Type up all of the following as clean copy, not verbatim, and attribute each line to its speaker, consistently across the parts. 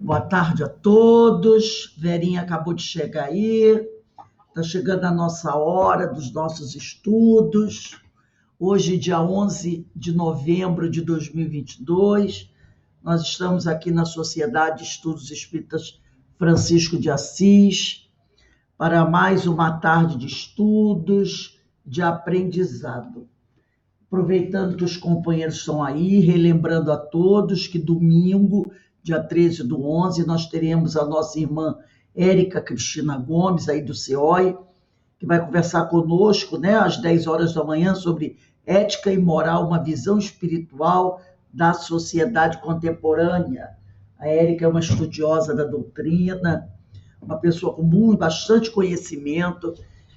Speaker 1: Boa tarde a todos. Verinha acabou de chegar aí. Está chegando a nossa hora dos nossos estudos. Hoje, dia 11 de novembro de 2022, nós estamos aqui na Sociedade de Estudos Espíritas Francisco de Assis para mais uma tarde de estudos, de aprendizado. Aproveitando que os companheiros estão aí, relembrando a todos que domingo, dia 13/11, nós teremos a nossa irmã Érica Cristina Gomes, aí do CEOI, que vai conversar conosco, né, às 10 horas da manhã, sobre ética e moral, uma visão espiritual da sociedade contemporânea. A Érica é uma estudiosa da doutrina, uma pessoa com bastante conhecimento,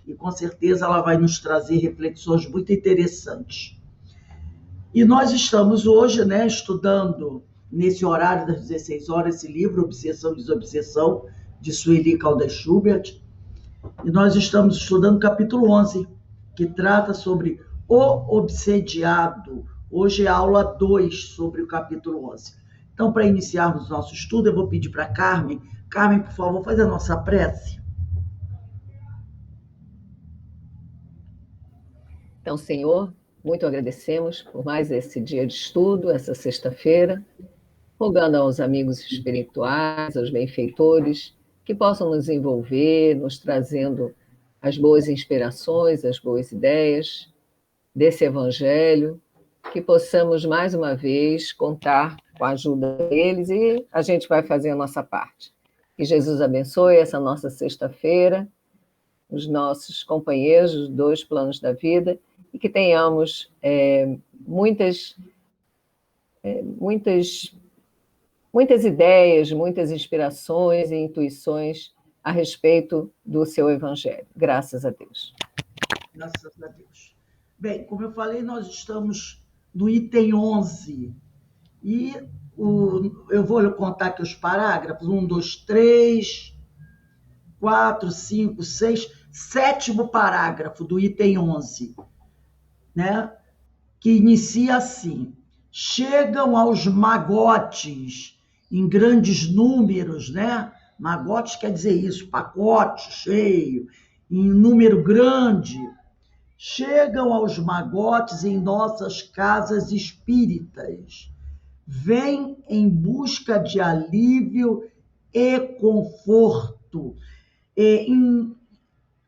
Speaker 1: e com certeza ela vai nos trazer reflexões muito interessantes. E nós estamos hoje, né, estudando, nesse horário das 16 horas, esse livro, Obsessão e Desobsessão, de Sueli Caldas Schubert. E nós estamos estudando o capítulo 11, que trata sobre o obsediado. Hoje é a aula 2 sobre o capítulo 11. Então, para iniciarmos o nosso estudo, eu vou pedir para a Carmen. Carmen, por favor, faz a nossa prece.
Speaker 2: Então, Senhor, muito agradecemos por mais esse dia de estudo, essa sexta-feira, rogando aos amigos espirituais, aos benfeitores, que possam nos envolver, nos trazendo as boas inspirações, as boas ideias desse evangelho, que possamos mais uma vez contar com a ajuda deles e a gente vai fazer a nossa parte. Que Jesus abençoe essa nossa sexta-feira, os nossos companheiros dos dois planos da vida, e que tenhamos muitas ideias, muitas inspirações e intuições a respeito do seu evangelho. Graças a Deus.
Speaker 1: Graças a Deus. Bem, como eu falei, nós estamos no item 11. E eu vou contar aqui os parágrafos. 1, 2, 3, 4, 5, 6, 7º parágrafo do item 11. Né? Que inicia assim: chegam aos magotes em grandes números, né? Magotes quer dizer isso, pacote cheio, em número grande. Chegam aos magotes em nossas casas espíritas. Vêm em busca de alívio e conforto. Em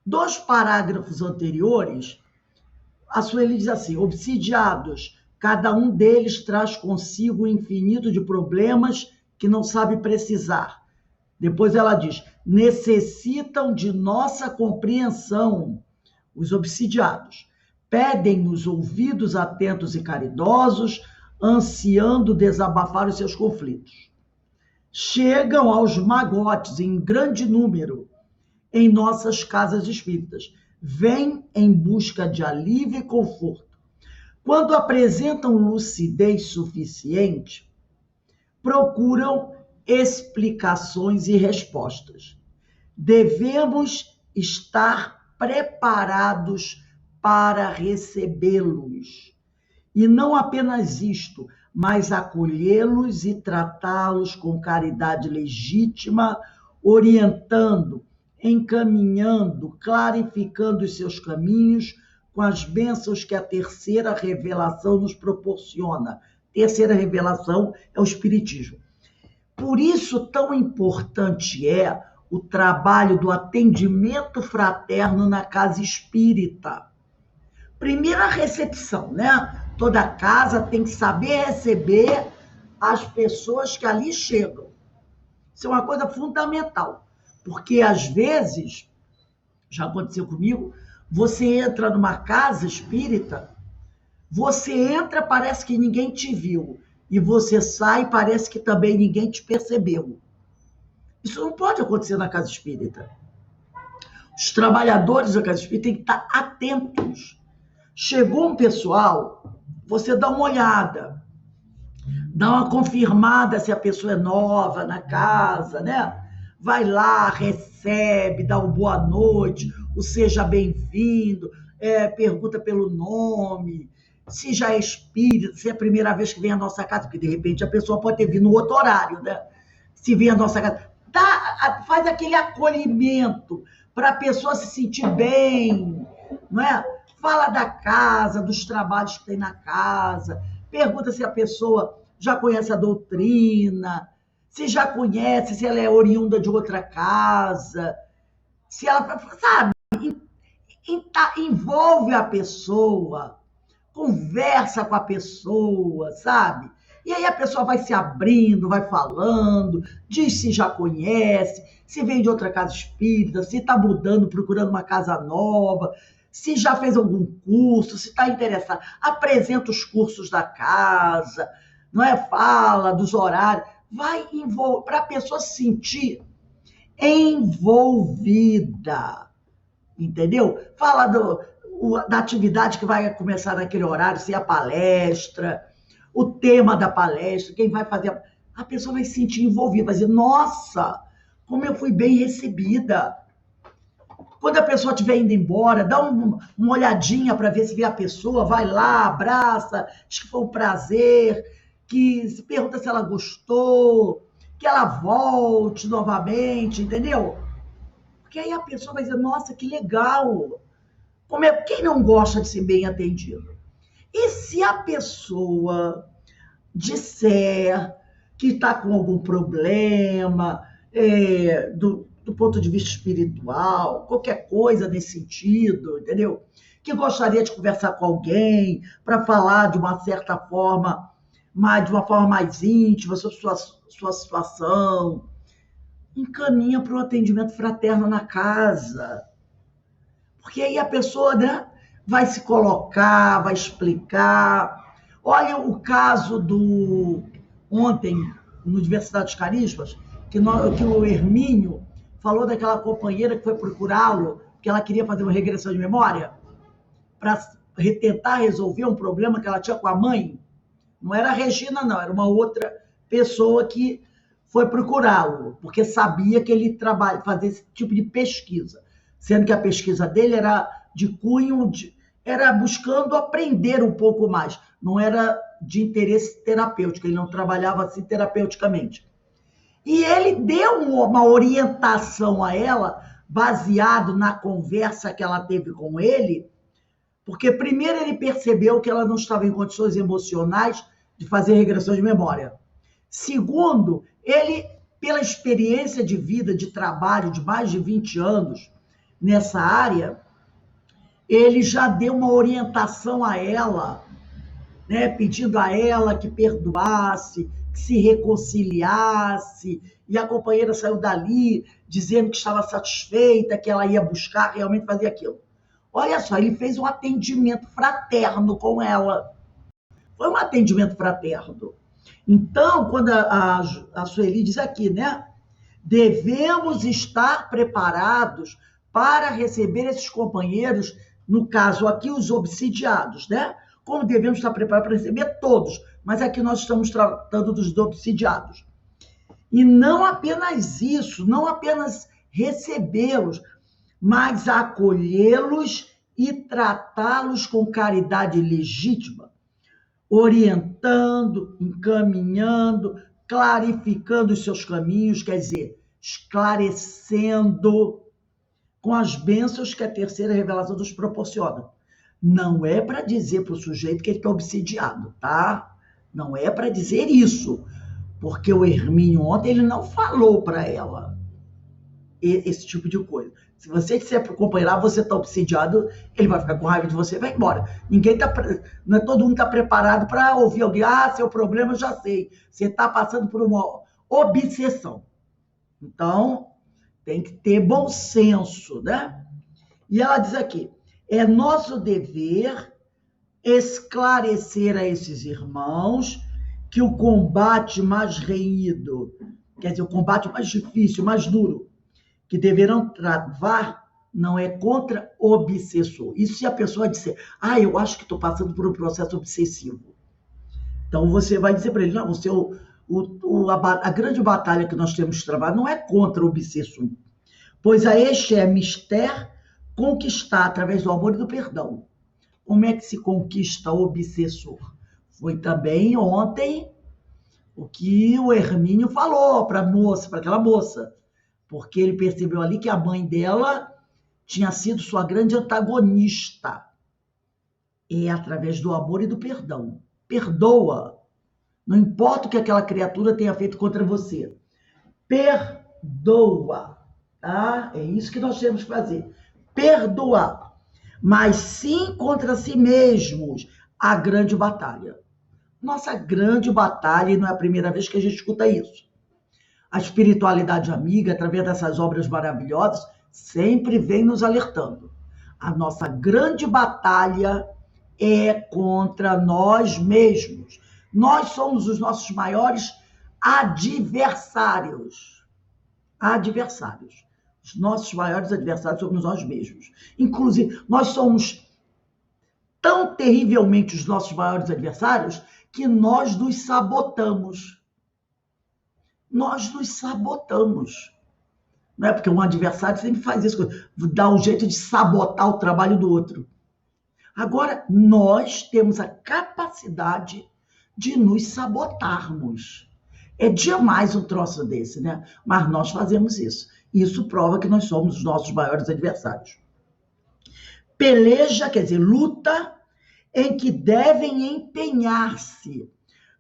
Speaker 1: 2 parágrafos anteriores, a Sueli diz assim: obsidiados, cada um deles traz consigo um infinito de problemas que não sabe precisar. Depois ela diz: necessitam de nossa compreensão. Os obsidiados pedem-nos ouvidos atentos e caridosos, ansiando desabafar os seus conflitos. Chegam aos magotes em grande número em nossas casas espíritas. Vêm em busca de alívio e conforto. Quando apresentam lucidez suficiente, procuram explicações e respostas. Devemos estar preparados para recebê-los. E não apenas isto, mas acolhê-los e tratá-los com caridade legítima, orientando, encaminhando, clarificando os seus caminhos com as bênçãos que a terceira revelação nos proporciona. Terceira revelação é o Espiritismo. Por isso, tão importante é o trabalho do atendimento fraterno na casa espírita. Primeira recepção, né? Toda casa tem que saber receber as pessoas que ali chegam. Isso é uma coisa fundamental. Porque, às vezes, já aconteceu comigo, você entra numa casa espírita, você entra, parece que ninguém te viu, e você sai, parece que também ninguém te percebeu. Isso não pode acontecer na casa espírita. Os trabalhadores da casa espírita têm que estar atentos. Chegou um pessoal, você dá uma olhada, dá uma confirmada se a pessoa é nova na casa, né? Vai lá, recebe, dá uma boa noite, o seja bem-vindo, pergunta pelo nome, se já é espírita, se é a primeira vez que vem à nossa casa, porque de repente a pessoa pode ter vindo no outro horário, né? se vem à nossa casa. Faz aquele acolhimento para a pessoa se sentir bem, não é? Fala da casa, dos trabalhos que tem na casa, pergunta se a pessoa já conhece a doutrina, se já conhece, se ela é oriunda de outra casa, se ela, sabe, envolve a pessoa, conversa com a pessoa, sabe? E aí a pessoa vai se abrindo, vai falando, diz se já conhece, se vem de outra casa espírita, se está mudando, procurando uma casa nova, se já fez algum curso, se está interessado. Apresenta os cursos da casa, não é? Fala dos horários, vai envolver, para a pessoa se sentir envolvida, entendeu? Fala da atividade que vai começar naquele horário, se é a palestra, o tema da palestra, quem vai fazer. A pessoa vai se sentir envolvida, vai dizer, nossa, como eu fui bem recebida. Quando a pessoa estiver indo embora, dá uma olhadinha para ver se vê a pessoa, vai lá, abraça, diz que foi um prazer, que se pergunta se ela gostou, que ela volte novamente, entendeu? Porque aí a pessoa vai dizer, nossa, que legal. Quem não gosta de ser bem atendido? E se a pessoa disser que está com algum problema do ponto de vista espiritual, qualquer coisa nesse sentido, entendeu? Que gostaria de conversar com alguém para falar de uma certa forma, de uma forma mais íntima sobre sua situação, encaminha para o atendimento fraterno na casa. Porque aí a pessoa, né, vai se colocar, vai explicar. Olha o caso ontem, no Diversidade dos Carismas, que o Hermínio falou daquela companheira que foi procurá-lo, que ela queria fazer uma regressão de memória, para tentar resolver um problema que ela tinha com a mãe. Não era a Regina, não, era uma outra pessoa que foi procurá-lo, porque sabia que ele fazia esse tipo de pesquisa, sendo que a pesquisa dele era de cunho, era buscando aprender um pouco mais, não era de interesse terapêutico, ele não trabalhava assim terapeuticamente. E ele deu uma orientação a ela, baseado na conversa que ela teve com ele, porque primeiro ele percebeu que ela não estava em condições emocionais de fazer regressão de memória. Segundo, ele, pela experiência de vida, de trabalho de mais de 20 anos nessa área, ele já deu uma orientação a ela, né, pedindo a ela que perdoasse, que se reconciliasse, e a companheira saiu dali dizendo que estava satisfeita, que ela ia buscar realmente fazer aquilo. Olha só, ele fez um atendimento fraterno com ela. Foi um atendimento fraterno. Então, quando a Sueli diz aqui, né? Devemos estar preparados para receber esses companheiros, no caso aqui, os obsidiados, né? Como devemos estar preparados para receber todos, mas aqui nós estamos tratando dos obsidiados. E não apenas isso, não apenas recebê-los, mas acolhê-los e tratá-los com caridade legítima, orientando, encaminhando, clarificando os seus caminhos, quer dizer, esclarecendo com as bênçãos que a terceira revelação nos proporciona. Não é para dizer para o sujeito que ele está obsidiado, tá? Não é para dizer isso, porque o Hermínio ontem ele não falou para ela esse tipo de coisa. Se você disser para o companheiro, você está obsidiado, ele vai ficar com raiva de você e vai embora. Não é todo mundo está preparado para ouvir alguém, seu problema eu já sei. Você está passando por uma obsessão. Então, tem que ter bom senso, né? E ela diz aqui, é nosso dever esclarecer a esses irmãos que o combate mais renhido, quer dizer, o combate mais difícil, mais duro, que deverão travar, não é contra o obsessor. Isso se a pessoa disser, eu acho que estou passando por um processo obsessivo. Então você vai dizer para ele, não, a grande batalha que nós temos que travar não é contra o obsessor, pois a este é mister conquistar através do amor e do perdão. Como é que se conquista o obsessor? Foi também ontem o que o Hermínio falou para aquela moça, porque ele percebeu ali que a mãe dela tinha sido sua grande antagonista. É através do amor e do perdão. Perdoa. Não importa o que aquela criatura tenha feito contra você. Perdoa. Tá? É isso que nós temos que fazer. Perdoar. Mas sim contra si mesmos. A grande batalha. Nossa grande batalha, e não é a primeira vez que a gente escuta isso. A espiritualidade amiga, através dessas obras maravilhosas, sempre vem nos alertando. A nossa grande batalha é contra nós mesmos. Nós somos os nossos maiores adversários. Adversários. Os nossos maiores adversários somos nós mesmos. Inclusive, nós somos tão terrivelmente os nossos maiores adversários que nós nos sabotamos. Nós nos sabotamos. Não é porque um adversário sempre faz isso, dá um jeito de sabotar o trabalho do outro. Agora, nós temos a capacidade de nos sabotarmos. É demais um troço desse, né? Mas nós fazemos isso. Isso prova que nós somos os nossos maiores adversários. Peleja, quer dizer, luta, em que devem empenhar-se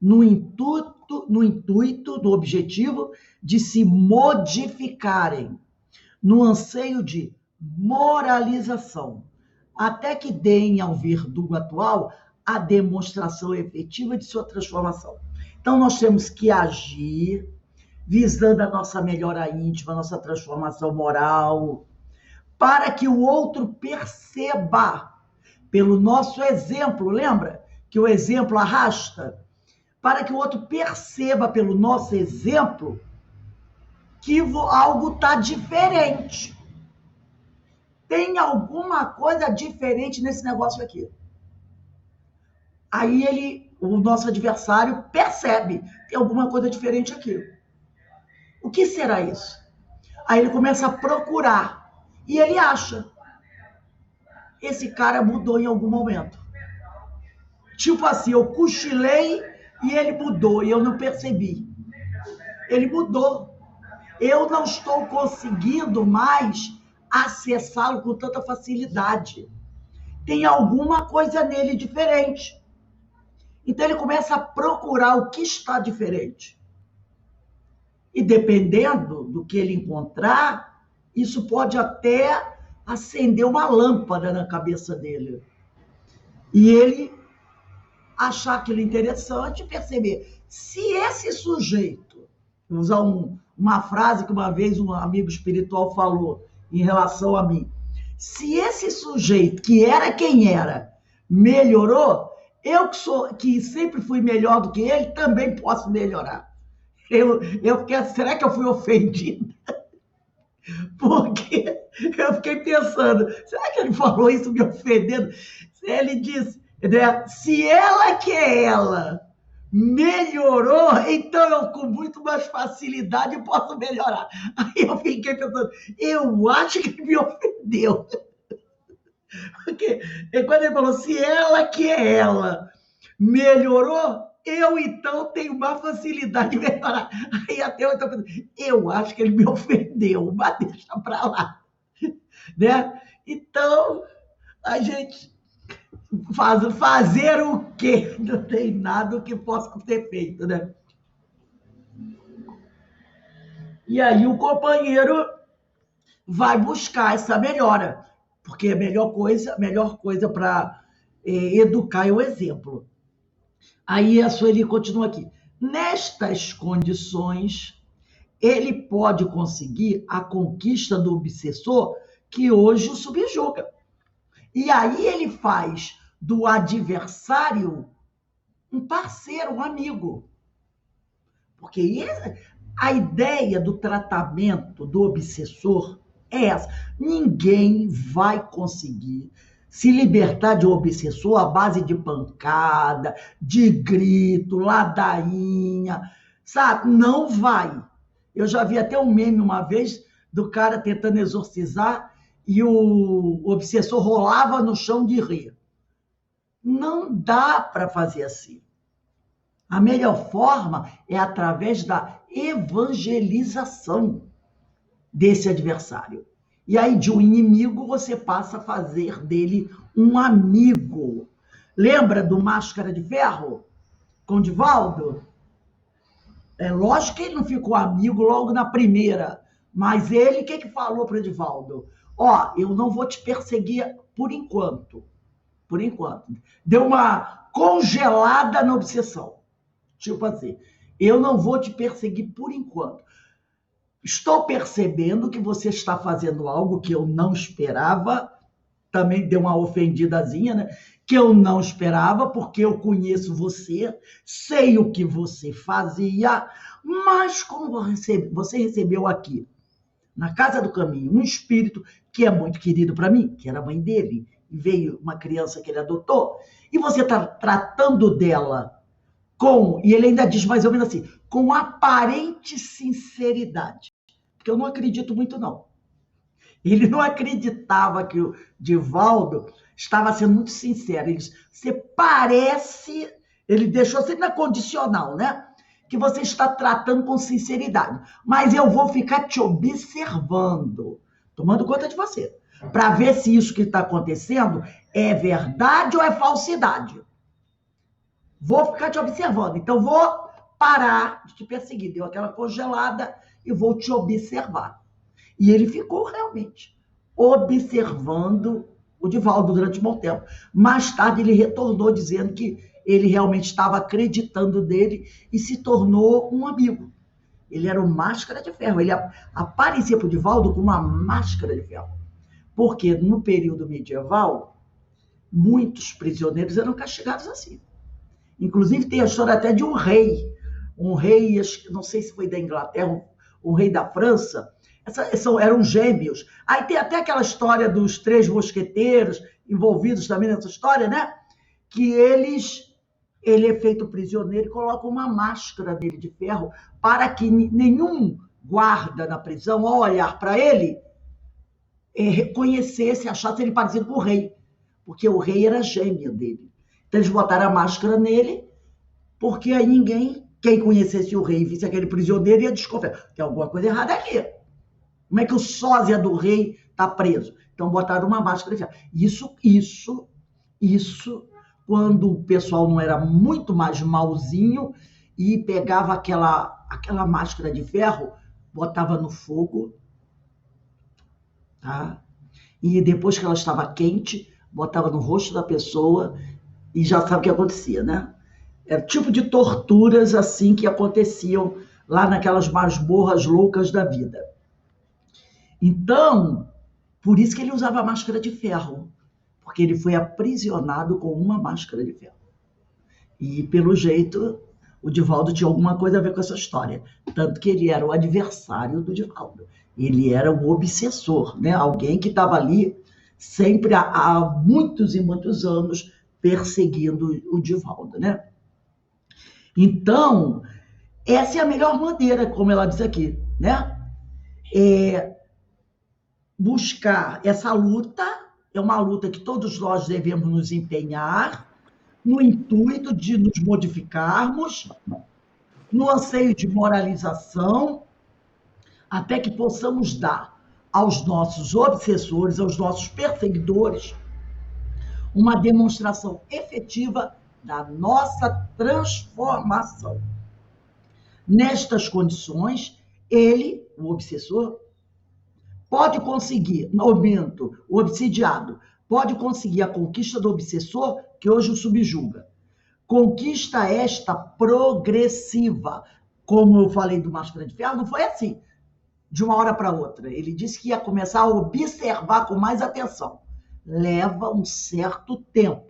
Speaker 1: no intuito do objetivo de se modificarem, no anseio de moralização, até que deem ao verdugo atual a demonstração efetiva de sua transformação. Então, nós temos que agir visando a nossa melhora íntima, a nossa transformação moral, para que o outro perceba, pelo nosso exemplo, lembra que o exemplo arrasta? Para que o outro perceba pelo nosso exemplo que algo está diferente. Tem alguma coisa diferente nesse negócio aqui. Aí o nosso adversário percebe que tem alguma coisa diferente aqui. O que será isso? Aí ele começa a procurar e ele acha. Esse cara mudou em algum momento. Tipo assim, eu cochilei e ele mudou e eu não percebi. Ele mudou. Eu não estou conseguindo mais acessá-lo com tanta facilidade. Tem alguma coisa nele diferente. Então ele começa a procurar o que está diferente. E dependendo do que ele encontrar, isso pode até acender uma lâmpada na cabeça dele. E ele achar aquilo interessante e perceber se esse sujeito, vou usar uma frase que uma vez um amigo espiritual falou em relação a mim, se esse sujeito, que era quem era, melhorou, eu que sempre fui melhor do que ele, também posso melhorar. Será que eu fui ofendida? Porque eu fiquei pensando, será que ele falou isso me ofendendo? Ele disse, né, se ela que é ela melhorou, então eu com muito mais facilidade posso melhorar. Aí eu fiquei pensando, eu acho que ele me ofendeu. Porque quando ele falou, se ela que é ela melhorou, eu então tenho mais facilidade de melhorar. Aí até eu estou pensando, eu acho que ele me ofendeu, mas deixa para lá. Né? Então, a gente fazer o quê? Não tem nada que possa ter feito, né? E aí o companheiro vai buscar essa melhora, porque a melhor coisa para educar é o exemplo. Aí a Sueli continua aqui. Nestas condições, ele pode conseguir a conquista do obsessor que hoje o subjuga. E aí ele faz do adversário um parceiro, um amigo. Porque a ideia do tratamento do obsessor é essa. Ninguém vai conseguir se libertar de um obsessor à base de pancada, de grito, ladainha, sabe? Não vai. Eu já vi até um meme uma vez do cara tentando exorcizar e o obsessor rolava no chão de rir. Não dá para fazer assim. A melhor forma é através da evangelização desse adversário. E aí, de um inimigo, você passa a fazer dele um amigo. Lembra do Máscara de Ferro com o Divaldo? É lógico que ele não ficou amigo logo na primeira, mas ele, o que falou para o Divaldo? Ó, eu não vou te perseguir por enquanto. Por enquanto. Deu uma congelada na obsessão. Tipo assim, eu não vou te perseguir por enquanto. Estou percebendo que você está fazendo algo que eu não esperava. Também deu uma ofendidazinha, né? Que eu não esperava, porque eu conheço você, sei o que você fazia, mas como você recebeu aqui, na Casa do Caminho, um espírito que é muito querido para mim, que era a mãe dele, e veio uma criança que ele adotou, e você está tratando dela e ele ainda diz mais ou menos assim, com aparente sinceridade, porque eu não acredito muito, não. Ele não acreditava que o Divaldo estava sendo muito sincero. Ele disse, você parece, ele deixou sempre na condicional, né? Que você está tratando com sinceridade. Mas eu vou ficar te observando, tomando conta de você, para ver se isso que está acontecendo é verdade ou é falsidade. Vou ficar te observando. Então, vou parar de te perseguir. Deu aquela congelada e vou te observar. E ele ficou realmente observando o Divaldo durante um bom tempo. Mais tarde, ele retornou dizendo que ele realmente estava acreditando nele e se tornou um amigo. Ele era um Máscara de Ferro. Ele aparecia para o Divaldo com uma máscara de ferro. Porque no período medieval, muitos prisioneiros eram castigados assim. Inclusive, tem a história até de um rei, não sei se foi da Inglaterra, um rei da França, eram gêmeos. Aí tem até aquela história dos 3 mosqueteiros envolvidos também nessa história, né? Que ele é feito prisioneiro e coloca uma máscara dele de ferro para que nenhum guarda na prisão, ao olhar para ele, reconhecesse, achasse ele parecido com o rei, porque o rei era gêmeo dele. Então eles botaram a máscara nele, porque aí quem conhecesse o rei e visse aquele prisioneiro ia desconfiar. Tem alguma coisa errada aqui. Como é que o sósia do rei está preso? Então botaram uma máscara de ferro. Isso, quando o pessoal não era muito mais malzinho e pegava aquela máscara de ferro, botava no fogo, tá? E depois que ela estava quente, botava no rosto da pessoa e já sabe o que acontecia, né? Era tipo de torturas assim que aconteciam lá naquelas masmorras loucas da vida. Então, por isso que ele usava a máscara de ferro, porque ele foi aprisionado com uma máscara de ferro. E, pelo jeito, o Divaldo tinha alguma coisa a ver com essa história. Tanto que ele era o adversário do Divaldo. Ele era o obsessor, né? Alguém que estava ali sempre há muitos e muitos anos perseguindo o Divaldo, né? Então, essa é a melhor maneira, como ela diz aqui, né? Buscar essa luta, é uma luta que todos nós devemos nos empenhar, no intuito de nos modificarmos, no anseio de moralização, até que possamos dar aos nossos obsessores, aos nossos perseguidores, uma demonstração efetiva da nossa transformação. Nestas condições, ele, o obsessor, pode conseguir, no momento, o obsidiado, pode conseguir a conquista do obsessor, que hoje o subjuga. Conquista esta progressiva. Como eu falei do Máscara de Ferro, não foi assim, de uma hora para outra. Ele disse que ia começar a observar com mais atenção. Leva um certo tempo.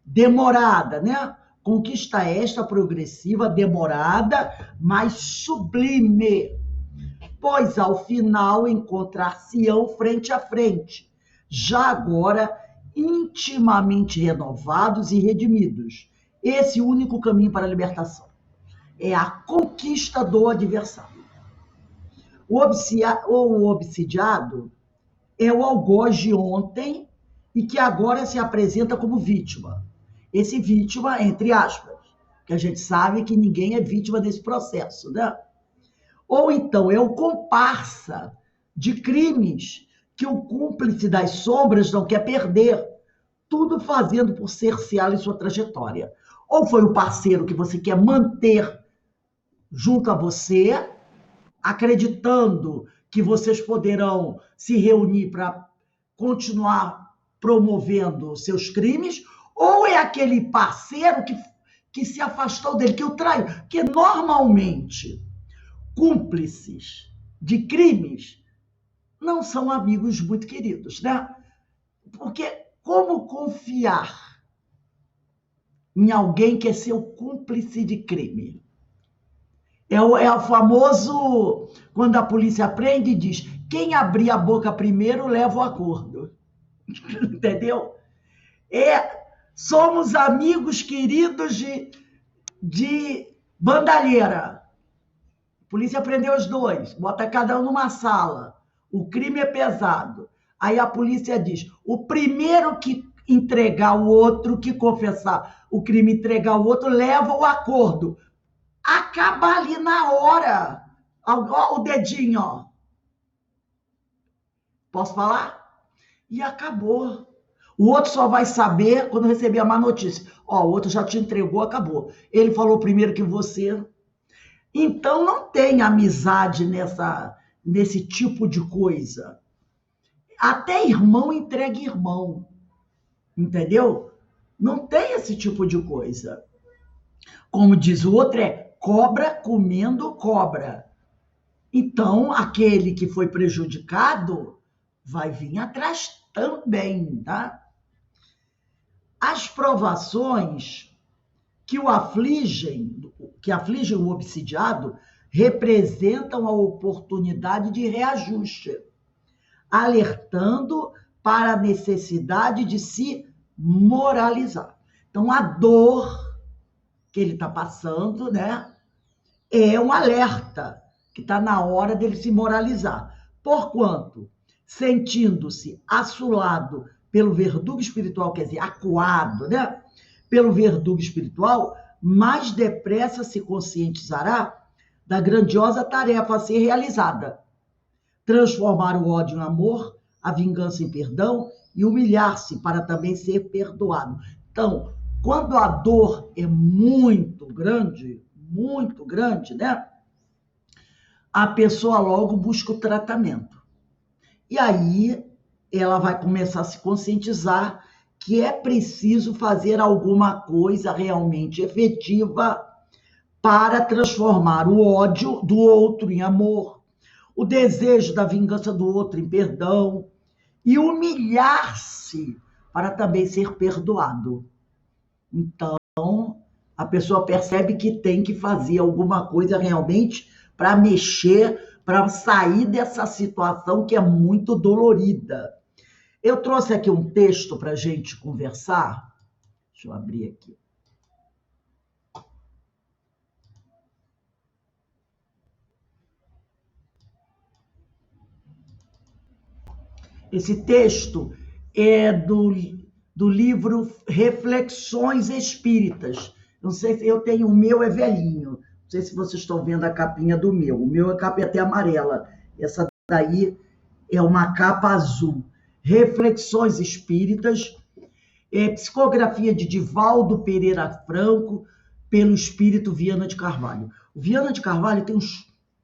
Speaker 1: Demorada, né? Conquista esta progressiva, demorada, mas sublime. Pois ao final encontrar-se-ão frente a frente, já agora intimamente renovados e redimidos. Esse é o único caminho para a libertação. É a conquista do adversário. O obsidiado é o algoz de ontem e que agora se apresenta como vítima. Esse vítima, entre aspas, que a gente sabe que ninguém é vítima desse processo, né? Ou então é o comparsa de crimes que o cúmplice das sombras não quer perder, tudo fazendo por cerceá-lo em sua trajetória. Ou foi o parceiro que você quer manter junto a você, acreditando que vocês poderão se reunir para continuar promovendo seus crimes, ou é aquele parceiro que se afastou dele, que o traiu. Porque normalmente cúmplices de crimes não são amigos muito queridos, né? Porque como confiar em alguém que é seu cúmplice de crime? É o famoso, quando a polícia prende e diz, quem abrir a boca primeiro leva o acordo. Entendeu? Somos amigos queridos de bandalheira. A polícia prendeu os dois, bota cada um numa sala. O crime é pesado. Aí a polícia diz, o primeiro que entregar o outro, que confessar o crime, entregar o outro, leva o acordo. Acaba ali na hora. Ó, o dedinho, ó. Posso falar? E acabou. O outro só vai saber quando receber a má notícia. Ó, o outro já te entregou, acabou. Ele falou primeiro que você. Então não tem amizade nesse tipo de coisa. Até irmão entrega irmão. Entendeu? Não tem esse tipo de coisa. Como diz o outro, é cobra comendo cobra. Então, aquele que foi prejudicado vai vir atrás também, tá? As provações que afligem o obsidiado, representam a oportunidade de reajuste, alertando para a necessidade de se moralizar. Então, a dor que ele está passando, né, é um alerta que está na hora dele se moralizar. Porquanto, sentindo-se assolado pelo verdugo espiritual, quer dizer, acuado, né, pelo verdugo espiritual, mais depressa se conscientizará da grandiosa tarefa a ser realizada. Transformar o ódio em amor, a vingança em perdão e humilhar-se para também ser perdoado. Então, quando a dor é muito grande, né? A pessoa logo busca o tratamento. E aí ela vai começar a se conscientizar que é preciso fazer alguma coisa realmente efetiva para transformar o ódio do outro em amor, o desejo da vingança do outro em perdão e humilhar-se para também ser perdoado. Então, a pessoa percebe que tem que fazer alguma coisa realmente para mexer, para sair dessa situação que é muito dolorida. Eu trouxe aqui um texto para a gente conversar. Deixa eu abrir aqui. Esse texto é do livro Reflexões Espíritas. Não sei se eu tenho, o meu é velhinho. Não sei se vocês estão vendo a capinha do meu. O meu é capa até amarela. Essa daí é uma capa azul. Reflexões Espíritas, psicografia de Divaldo Pereira Franco, pelo espírito Viana de Carvalho. O Viana de Carvalho tem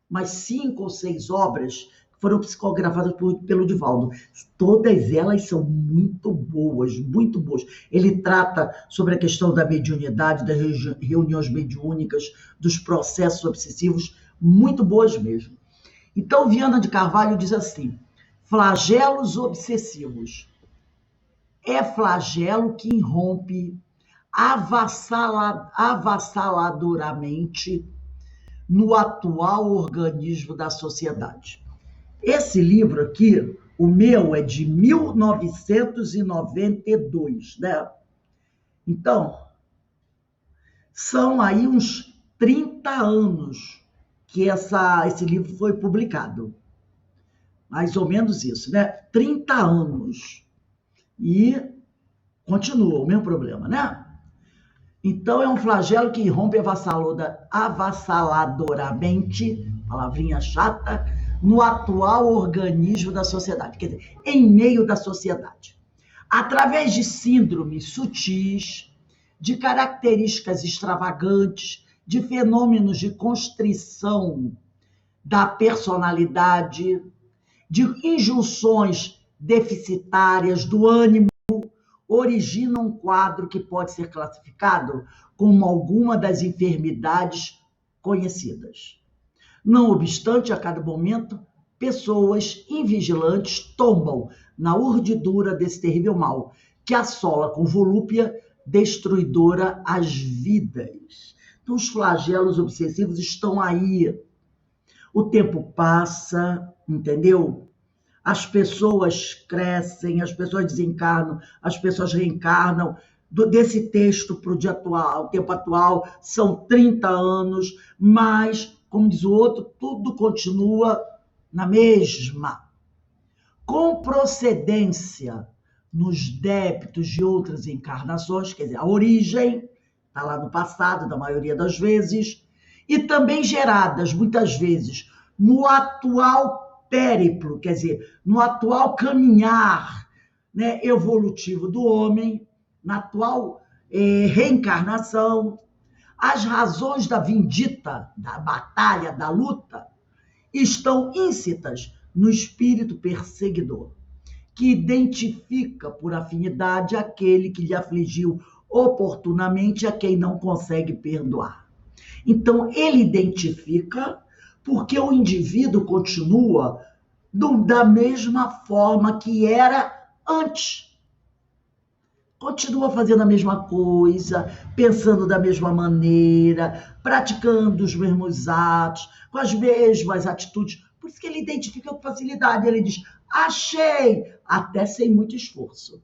Speaker 1: mais 5 ou 6 obras que foram psicografadas pelo Divaldo. Todas elas são muito boas, muito boas. Ele trata sobre a questão da mediunidade, das reuniões mediúnicas, dos processos obsessivos, muito boas mesmo. Então, Viana de Carvalho diz assim: flagelos obsessivos. É flagelo que irrompe avassaladoramente no atual organismo da sociedade. Esse livro aqui, o meu, é de 1992, né? Então, são aí uns 30 anos que esse livro foi publicado. Mais ou menos isso, né? 30 anos. E continua o mesmo problema, né? Então, é um flagelo que irrompe avassaladoramente, palavrinha chata, no atual organismo da sociedade, quer dizer, em meio da sociedade. Através de síndromes sutis, de características extravagantes, de fenômenos de constrição da personalidade, de injunções deficitárias do ânimo, origina um quadro que pode ser classificado como alguma das enfermidades conhecidas. Não obstante, a cada momento, pessoas invigilantes tombam na urdidura desse terrível mal, que assola com volúpia destruidora as vidas. Então, os flagelos obsessivos estão aí. O tempo passa, entendeu? As pessoas crescem, as pessoas desencarnam, as pessoas reencarnam. Desse texto para o tempo atual, são 30 anos, mas, como diz o outro, tudo continua na mesma. Com procedência nos débitos de outras encarnações, quer dizer, a origem está lá no passado, da maioria das vezes, e também geradas, muitas vezes, no atual périplo, quer dizer, no atual caminhar, né, evolutivo do homem, na atual reencarnação. As razões da vindita, da batalha, da luta, estão íncitas no espírito perseguidor, que identifica por afinidade aquele que lhe afligiu oportunamente a quem não consegue perdoar. Então, ele identifica porque o indivíduo continua da mesma forma que era antes. Continua fazendo a mesma coisa, pensando da mesma maneira, praticando os mesmos atos, com as mesmas atitudes. Por isso que ele identifica com facilidade. Ele diz, achei, até sem muito esforço.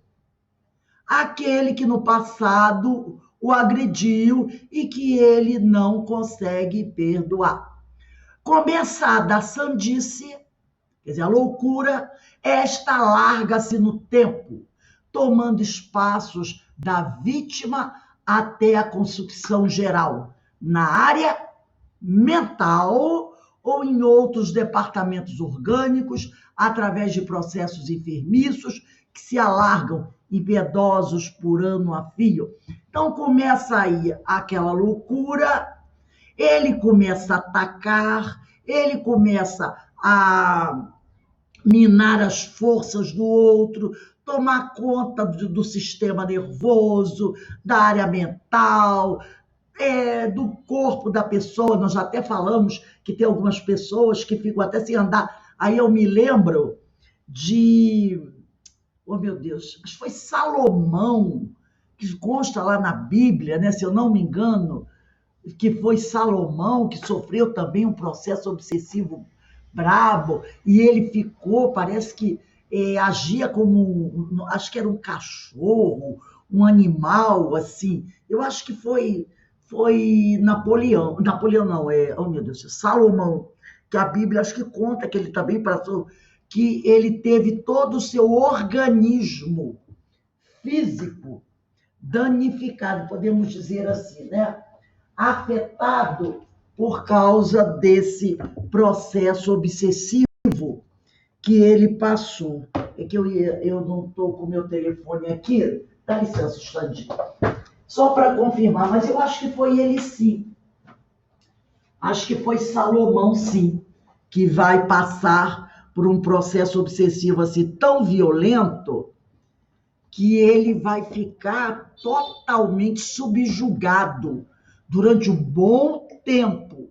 Speaker 1: Aquele que no passado o agrediu e que ele não consegue perdoar. Começada a sandice, quer dizer, a loucura, esta larga-se no tempo, tomando espaços da vítima até a construção geral, na área mental ou em outros departamentos orgânicos, através de processos enfermiços que se alargam impiedosos por ano a fio. Então começa aí aquela loucura, ele começa a atacar, ele começa a minar as forças do outro, tomar conta do sistema nervoso, da área mental, do corpo da pessoa. Nós já até falamos que tem algumas pessoas que ficam até sem andar. Aí eu me lembro de... Oh, meu Deus, acho que foi Salomão, que consta lá na Bíblia, né, se eu não me engano, que foi Salomão que sofreu também um processo obsessivo brabo, e ele ficou, parece que agia como, acho que era um cachorro, um animal, assim. Eu acho que foi Napoleão não, oh meu Deus, Salomão, que a Bíblia acho que conta que ele também passou, que ele teve todo o seu organismo físico danificado, podemos dizer assim, né? Afetado por causa desse processo obsessivo que ele passou. É que eu não estou com o meu telefone aqui, dá licença, instantinho. Só para confirmar, mas eu acho que foi ele sim. Acho que foi Salomão sim, que vai passar por um processo obsessivo assim tão violento que ele vai ficar totalmente subjugado durante um bom tempo,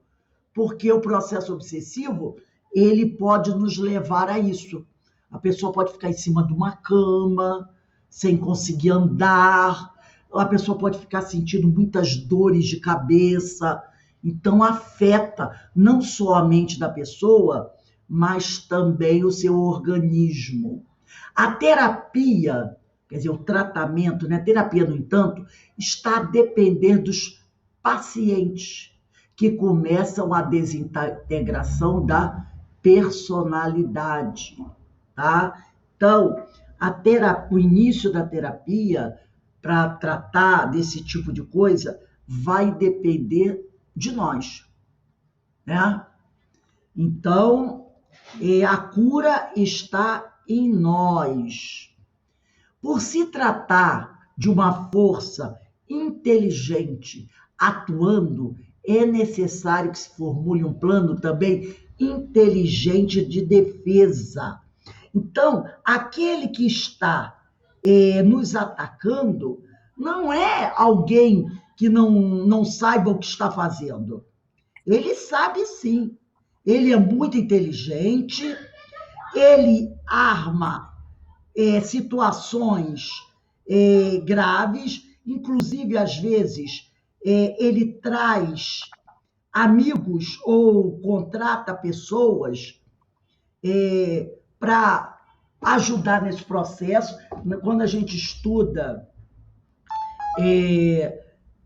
Speaker 1: porque o processo obsessivo, ele pode nos levar a isso. A pessoa pode ficar em cima de uma cama, sem conseguir andar, a pessoa pode ficar sentindo muitas dores de cabeça. Então, afeta não só a mente da pessoa, mas também o seu organismo. A terapia, quer dizer, o tratamento, né? A terapia, no entanto, está a depender dos pacientes que começam a desintegração da personalidade, tá? Então, o início da terapia para tratar desse tipo de coisa vai depender de nós, né? Então, a cura está em nós. Por se tratar de uma força inteligente atuando, é necessário que se formule um plano também inteligente de defesa. Então, aquele que está nos atacando não é alguém que não saiba o que está fazendo. Ele sabe sim. Ele é muito inteligente, ele arma situações graves, inclusive, às vezes, ele traz amigos ou contrata pessoas para ajudar nesse processo. Quando a gente estuda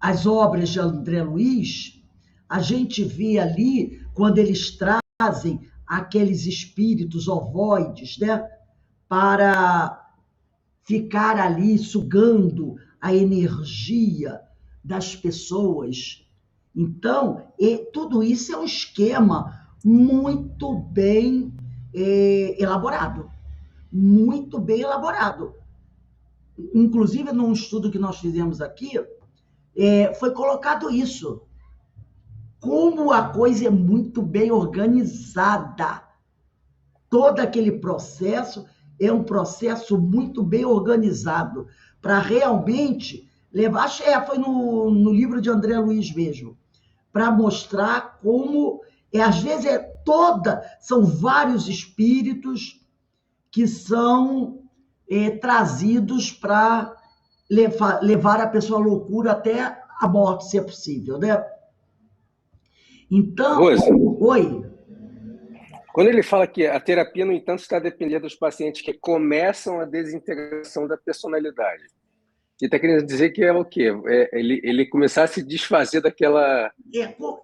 Speaker 1: as obras de André Luiz, a gente vê ali, quando eles trazem aqueles espíritos ovoides, né, para ficar ali sugando a energia das pessoas. Então, tudo isso é um esquema muito bem elaborado. Muito bem elaborado. Inclusive, num estudo que nós fizemos aqui, foi colocado isso. Como a coisa é muito bem organizada. Todo aquele processo é um processo muito bem organizado para realmente levar. Foi no livro de André Luiz mesmo, para mostrar como, às vezes, são vários espíritos que são trazidos para levar a pessoa à loucura até a morte, se é possível, né? Então,
Speaker 3: Rose,
Speaker 1: oi.
Speaker 3: Quando ele fala que a terapia, no entanto, está dependendo dos pacientes que começam a desintegração da personalidade, ele está querendo dizer que é o quê? Ele começar a se desfazer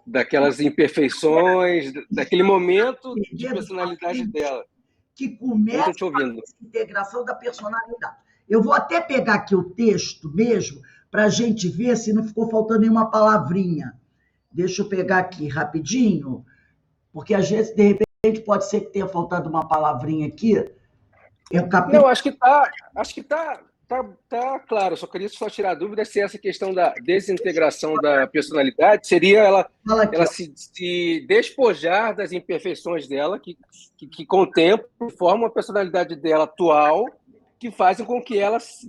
Speaker 3: daquelas imperfeições, daquele momento de personalidade dela.
Speaker 1: Que começa a integração da personalidade. Eu vou até pegar aqui o texto mesmo, para a gente ver se não ficou faltando nenhuma palavrinha. Deixa eu pegar aqui rapidinho, porque às vezes, de repente, pode ser que tenha faltado uma palavrinha aqui.
Speaker 3: Não, acho que tá claro. Só queria tirar a dúvida se essa questão da desintegração da personalidade seria ela se despojar das imperfeições dela, que com o tempo formam a personalidade dela atual, que fazem com que ela se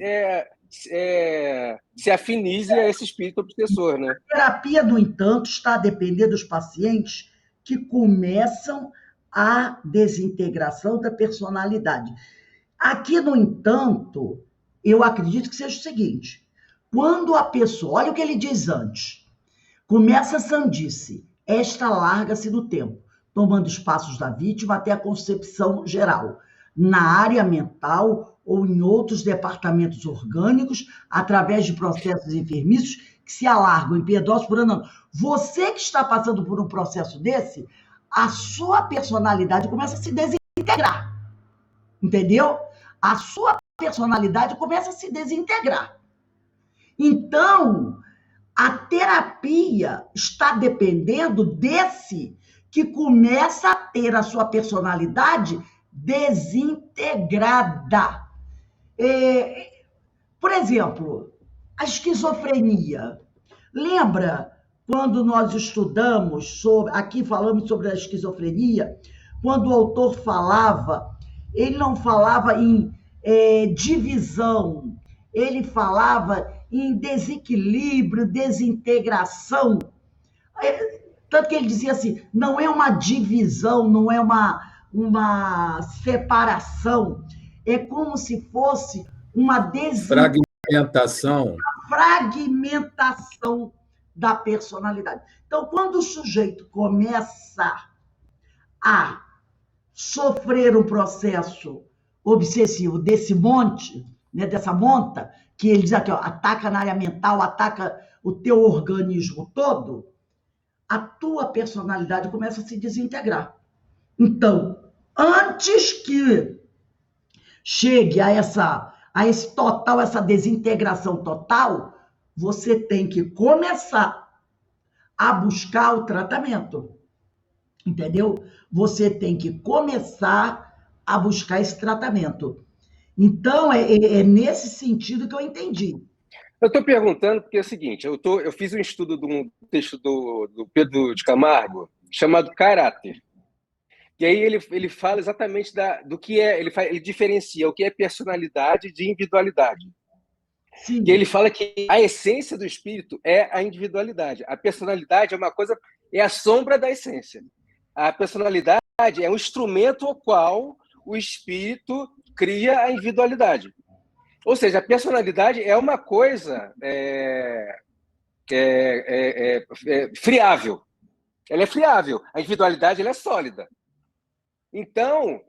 Speaker 3: afinize a esse espírito obsessor, né?
Speaker 1: A terapia, no entanto, está a depender dos pacientes que começam a desintegração da personalidade. Aqui, no entanto, eu acredito que seja o seguinte: quando a pessoa, olha o que ele diz antes, começa a sandice, esta larga-se do tempo, tomando espaços da vítima até a concepção geral, na área mental ou em outros departamentos orgânicos, através de processos enfermiços que se alargam impiedosos por ano. Você que está passando por um processo desse, a sua personalidade começa a se desintegrar. Entendeu? A sua personalidade começa a se desintegrar. Então, a terapia está dependendo desse que começa a ter a sua personalidade desintegrada. Por exemplo, a esquizofrenia. Lembra quando nós estudamos aqui falamos sobre a esquizofrenia, quando o autor falava, ele não falava em divisão, ele falava em desequilíbrio, desintegração. Tanto que ele dizia assim, não é uma divisão, não é uma separação, é como se fosse uma fragmentação da personalidade. Então, quando o sujeito começa a sofrer um processo obsessivo desse monte, né, dessa monta, que ele diz aqui, ó, ataca na área mental, ataca o teu organismo todo, a tua personalidade começa a se desintegrar. Então, antes que chegue a a esse total, essa desintegração total, você tem que começar a buscar o tratamento. Entendeu? Você tem que começar a buscar esse tratamento. Então, é nesse sentido que eu entendi.
Speaker 3: Eu estou perguntando porque é o seguinte, eu fiz um estudo de um texto do Pedro de Camargo, chamado Caráter. E aí ele fala exatamente do que é, ele diferencia o que é personalidade de individualidade. Sim. E ele fala que a essência do espírito é a individualidade. A personalidade é uma coisa, é a sombra da essência. A personalidade é um instrumento ao qual o espírito cria a individualidade. Ou seja, a personalidade é uma coisa friável. Ela é friável. A individualidade ela é sólida. Então,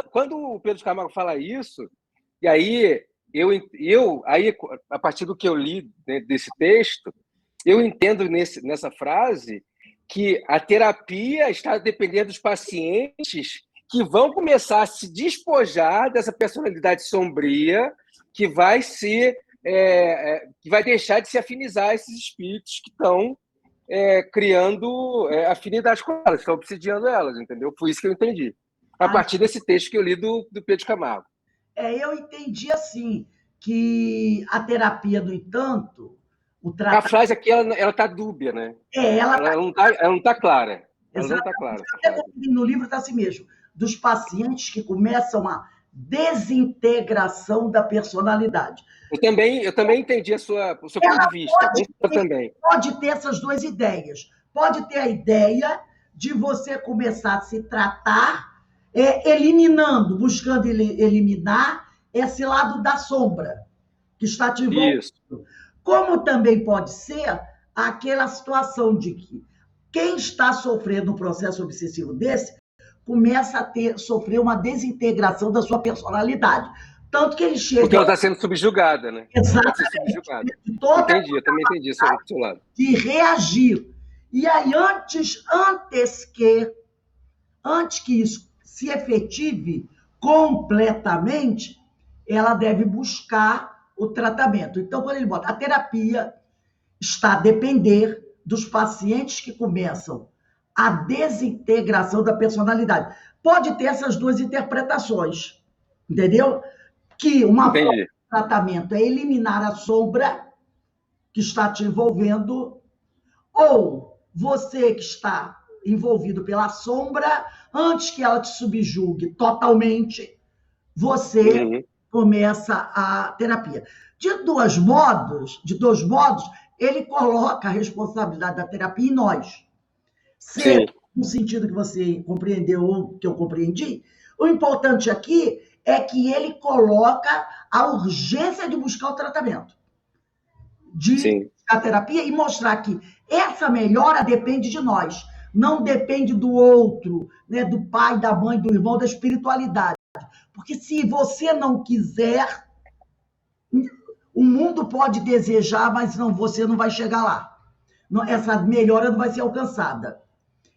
Speaker 3: quando o Pedro de Camargo fala isso, e aí aí, a partir do que eu li desse texto, eu entendo nessa frase que a terapia está dependendo dos pacientes que vão começar a se despojar dessa personalidade sombria que vai que vai deixar de se afinizar a esses espíritos que estão criando afinidade com elas, estão obsidiando elas, entendeu? Foi isso que eu entendi. A partir desse texto que eu li do Pedro Camargo.
Speaker 1: Eu entendi assim, que a terapia, no entanto...
Speaker 3: A frase aqui, ela está dúbia, né? Ela não está clara. Ela não está clara.
Speaker 1: No livro está assim mesmo, dos pacientes que começam a desintegração da personalidade.
Speaker 3: Eu também entendi o seu ponto de vista.
Speaker 1: Pode ter essas duas ideias. Pode ter a ideia de você começar a se tratar eliminando, buscando eliminar esse lado da sombra que está te envolvendo. Isso. Como também pode ser aquela situação de que quem está sofrendo um processo obsessivo desse começa a sofrer uma desintegração da sua personalidade. Tanto que ele chega...
Speaker 3: Porque ela está sendo subjugada, né?
Speaker 1: Exatamente.
Speaker 3: Eu também entendi isso do seu lado.
Speaker 1: De reagir. E aí, antes que isso se efetive completamente, ela deve buscar o tratamento. Então, quando ele bota a terapia, está a depender dos pacientes que começam a desintegração da personalidade. Pode ter essas duas interpretações, entendeu? Que uma forma de tratamento é eliminar a sombra que está te envolvendo, ou você que está envolvido pela sombra, antes que ela te subjugue totalmente, você começa a terapia. De dois modos, ele coloca a responsabilidade da terapia em nós. Se no sentido que você compreendeu ou que eu compreendi, o importante aqui é que ele coloca a urgência de buscar o tratamento, de a terapia, e mostrar que essa melhora depende de nós, não depende do outro, né, do pai, da mãe, do irmão, da espiritualidade. Porque se você não quiser, o mundo pode desejar, mas você não vai chegar lá. Essa melhora não vai ser alcançada.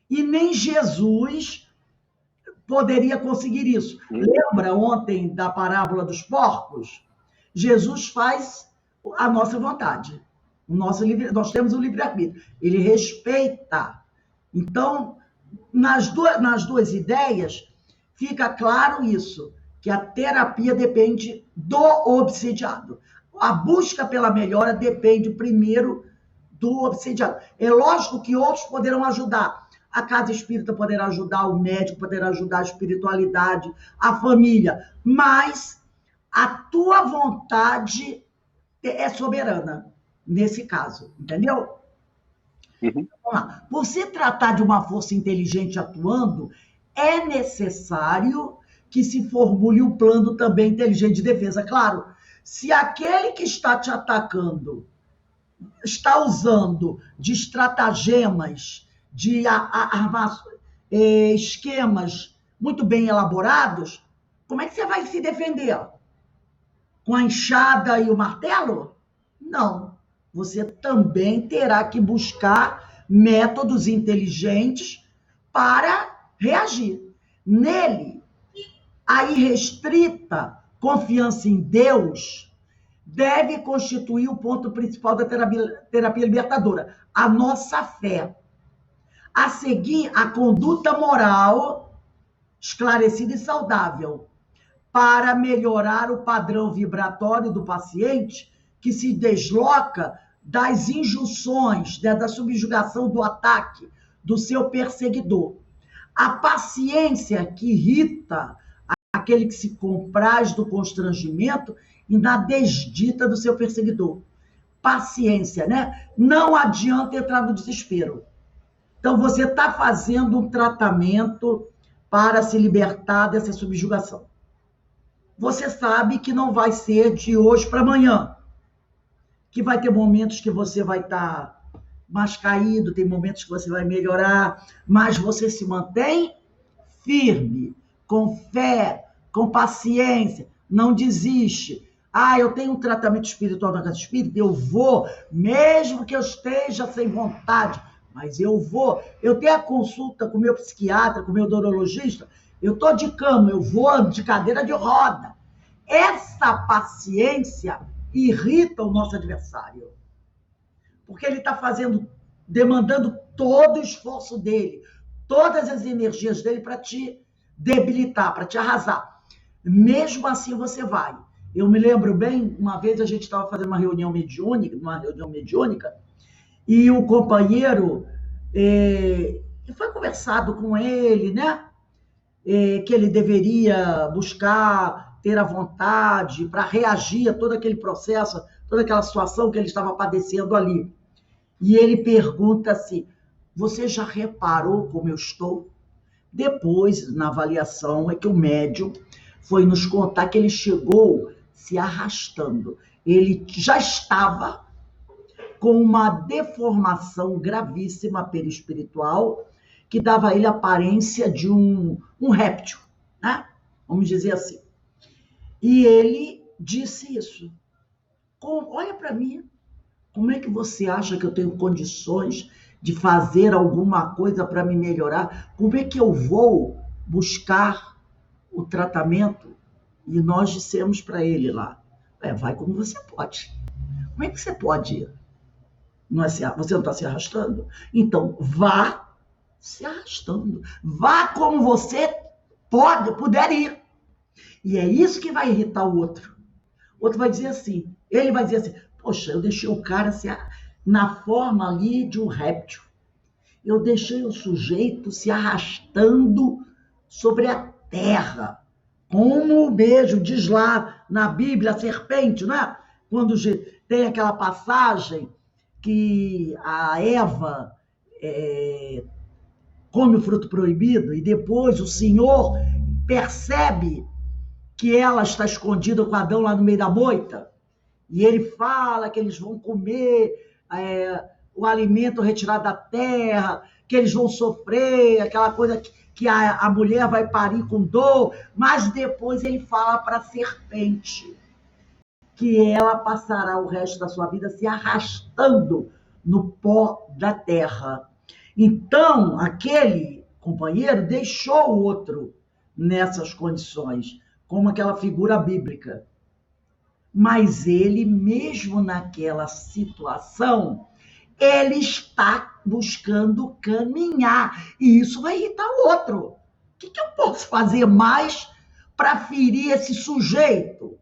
Speaker 1: E nem Jesus poderia conseguir isso. Lembra ontem da parábola dos porcos? Jesus faz a nossa vontade. Nós temos o livre-arbítrio. Ele respeita. Então, nas duas ideias, fica claro isso, que a terapia depende do obsidiado. A busca pela melhora depende primeiro do obsidiado. É lógico que outros poderão ajudar. A casa espírita poderá ajudar, o médico poderá ajudar, a espiritualidade, a família. Mas a tua vontade é soberana, nesse caso. Entendeu? Vamos lá. Por se tratar de uma força inteligente atuando, é necessário que se formule um plano também inteligente de defesa. Claro, se aquele que está te atacando está usando de estratagemas, de esquemas muito bem elaborados, como é que você vai se defender? Com a enxada e o martelo? Não. Você também terá que buscar métodos inteligentes para reagir. Nele, a irrestrita confiança em Deus deve constituir o ponto principal da terapia libertadora, a nossa fé. A seguir, a conduta moral esclarecida e saudável, para melhorar o padrão vibratório do paciente, que se desloca das injunções, né, da subjugação do ataque do seu perseguidor. A paciência que irrita aquele que se compraz do constrangimento e na desdita do seu perseguidor. Paciência, né? Não adianta entrar no desespero. Então, você está fazendo um tratamento para se libertar dessa subjugação. Você sabe que não vai ser de hoje para amanhã, que vai ter momentos que você vai estar mais caído, tem momentos que você vai melhorar, mas você se mantém firme, com fé, com paciência, não desiste. Eu tenho um tratamento espiritual na casa espírita, eu vou, mesmo que eu esteja sem vontade, mas eu vou. Eu tenho a consulta com o meu psiquiatra, com o meu neurologista, eu estou de cama, eu vou de cadeira de roda. Essa paciência irrita o nosso adversário, porque ele está demandando todo o esforço dele, todas as energias dele para te debilitar, para te arrasar. Mesmo assim você vai. Eu me lembro bem, uma vez a gente estava fazendo uma reunião mediúnica, e o companheiro, foi conversado com ele, né? Que ele deveria buscar ter a vontade para reagir a todo aquele processo, toda aquela situação que ele estava padecendo ali. E ele pergunta assim: você já reparou como eu estou? Depois, na avaliação, é que o médium foi nos contar que ele chegou se arrastando. Ele já estava com uma deformação gravíssima perispiritual, que dava a ele a aparência de um réptil, né? Vamos dizer assim. E ele disse isso. Olha para mim, como é que você acha que eu tenho condições de fazer alguma coisa para me melhorar? Como é que eu vou buscar o tratamento? E nós dissemos para ele lá: vai como você pode. Como é que você pode ir? Você não está se arrastando? Então, vá se arrastando. Vá como você puder ir. E é isso que vai irritar o outro. O outro vai dizer assim, ele vai dizer assim: poxa, eu deixei o cara na forma ali de um réptil. Eu deixei o sujeito se arrastando sobre a terra. Como mesmo diz lá na Bíblia, a serpente, né? Quando tem aquela passagem que a Eva come o fruto proibido e depois o Senhor percebe que ela está escondida com Adão lá no meio da moita, e ele fala que eles vão comer o alimento retirado da terra, que eles vão sofrer, aquela coisa que a mulher vai parir com dor, mas depois ele fala para a serpente que ela passará o resto da sua vida se arrastando no pó da terra. Então, aquele companheiro deixou o outro nessas condições, como aquela figura bíblica. Mas ele, mesmo naquela situação, ele está buscando caminhar. E isso vai irritar o outro. O que eu posso fazer mais para ferir esse sujeito?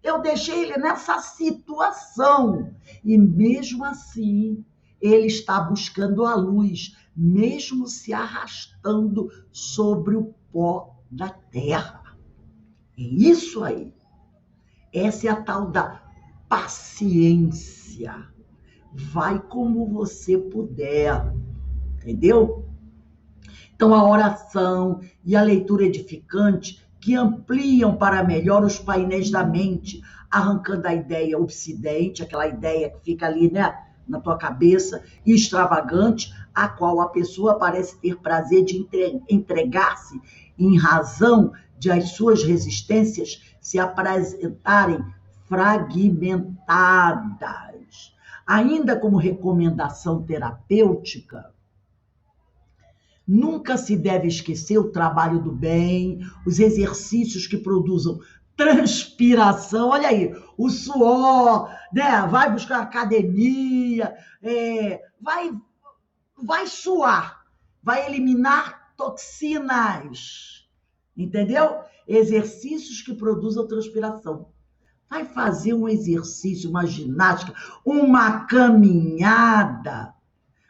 Speaker 1: Eu deixei ele nessa situação. E mesmo assim, ele está buscando a luz, mesmo se arrastando sobre o pó da terra. É isso aí. Essa é a tal da paciência. Vai como você puder, entendeu? Então, a oração e a leitura edificante que ampliam para melhor os painéis da mente, arrancando a ideia obsidente, aquela ideia que fica ali, né, na tua cabeça, extravagante, a qual a pessoa parece ter prazer de entregar-se em razão de as suas resistências se apresentarem fragmentadas. Ainda como recomendação terapêutica, nunca se deve esquecer o trabalho do bem, os exercícios que produzam transpiração, olha aí, o suor, né? Vai buscar academia, vai suar, vai eliminar toxinas, entendeu? Exercícios que produzam transpiração. Vai fazer um exercício, uma ginástica, uma caminhada,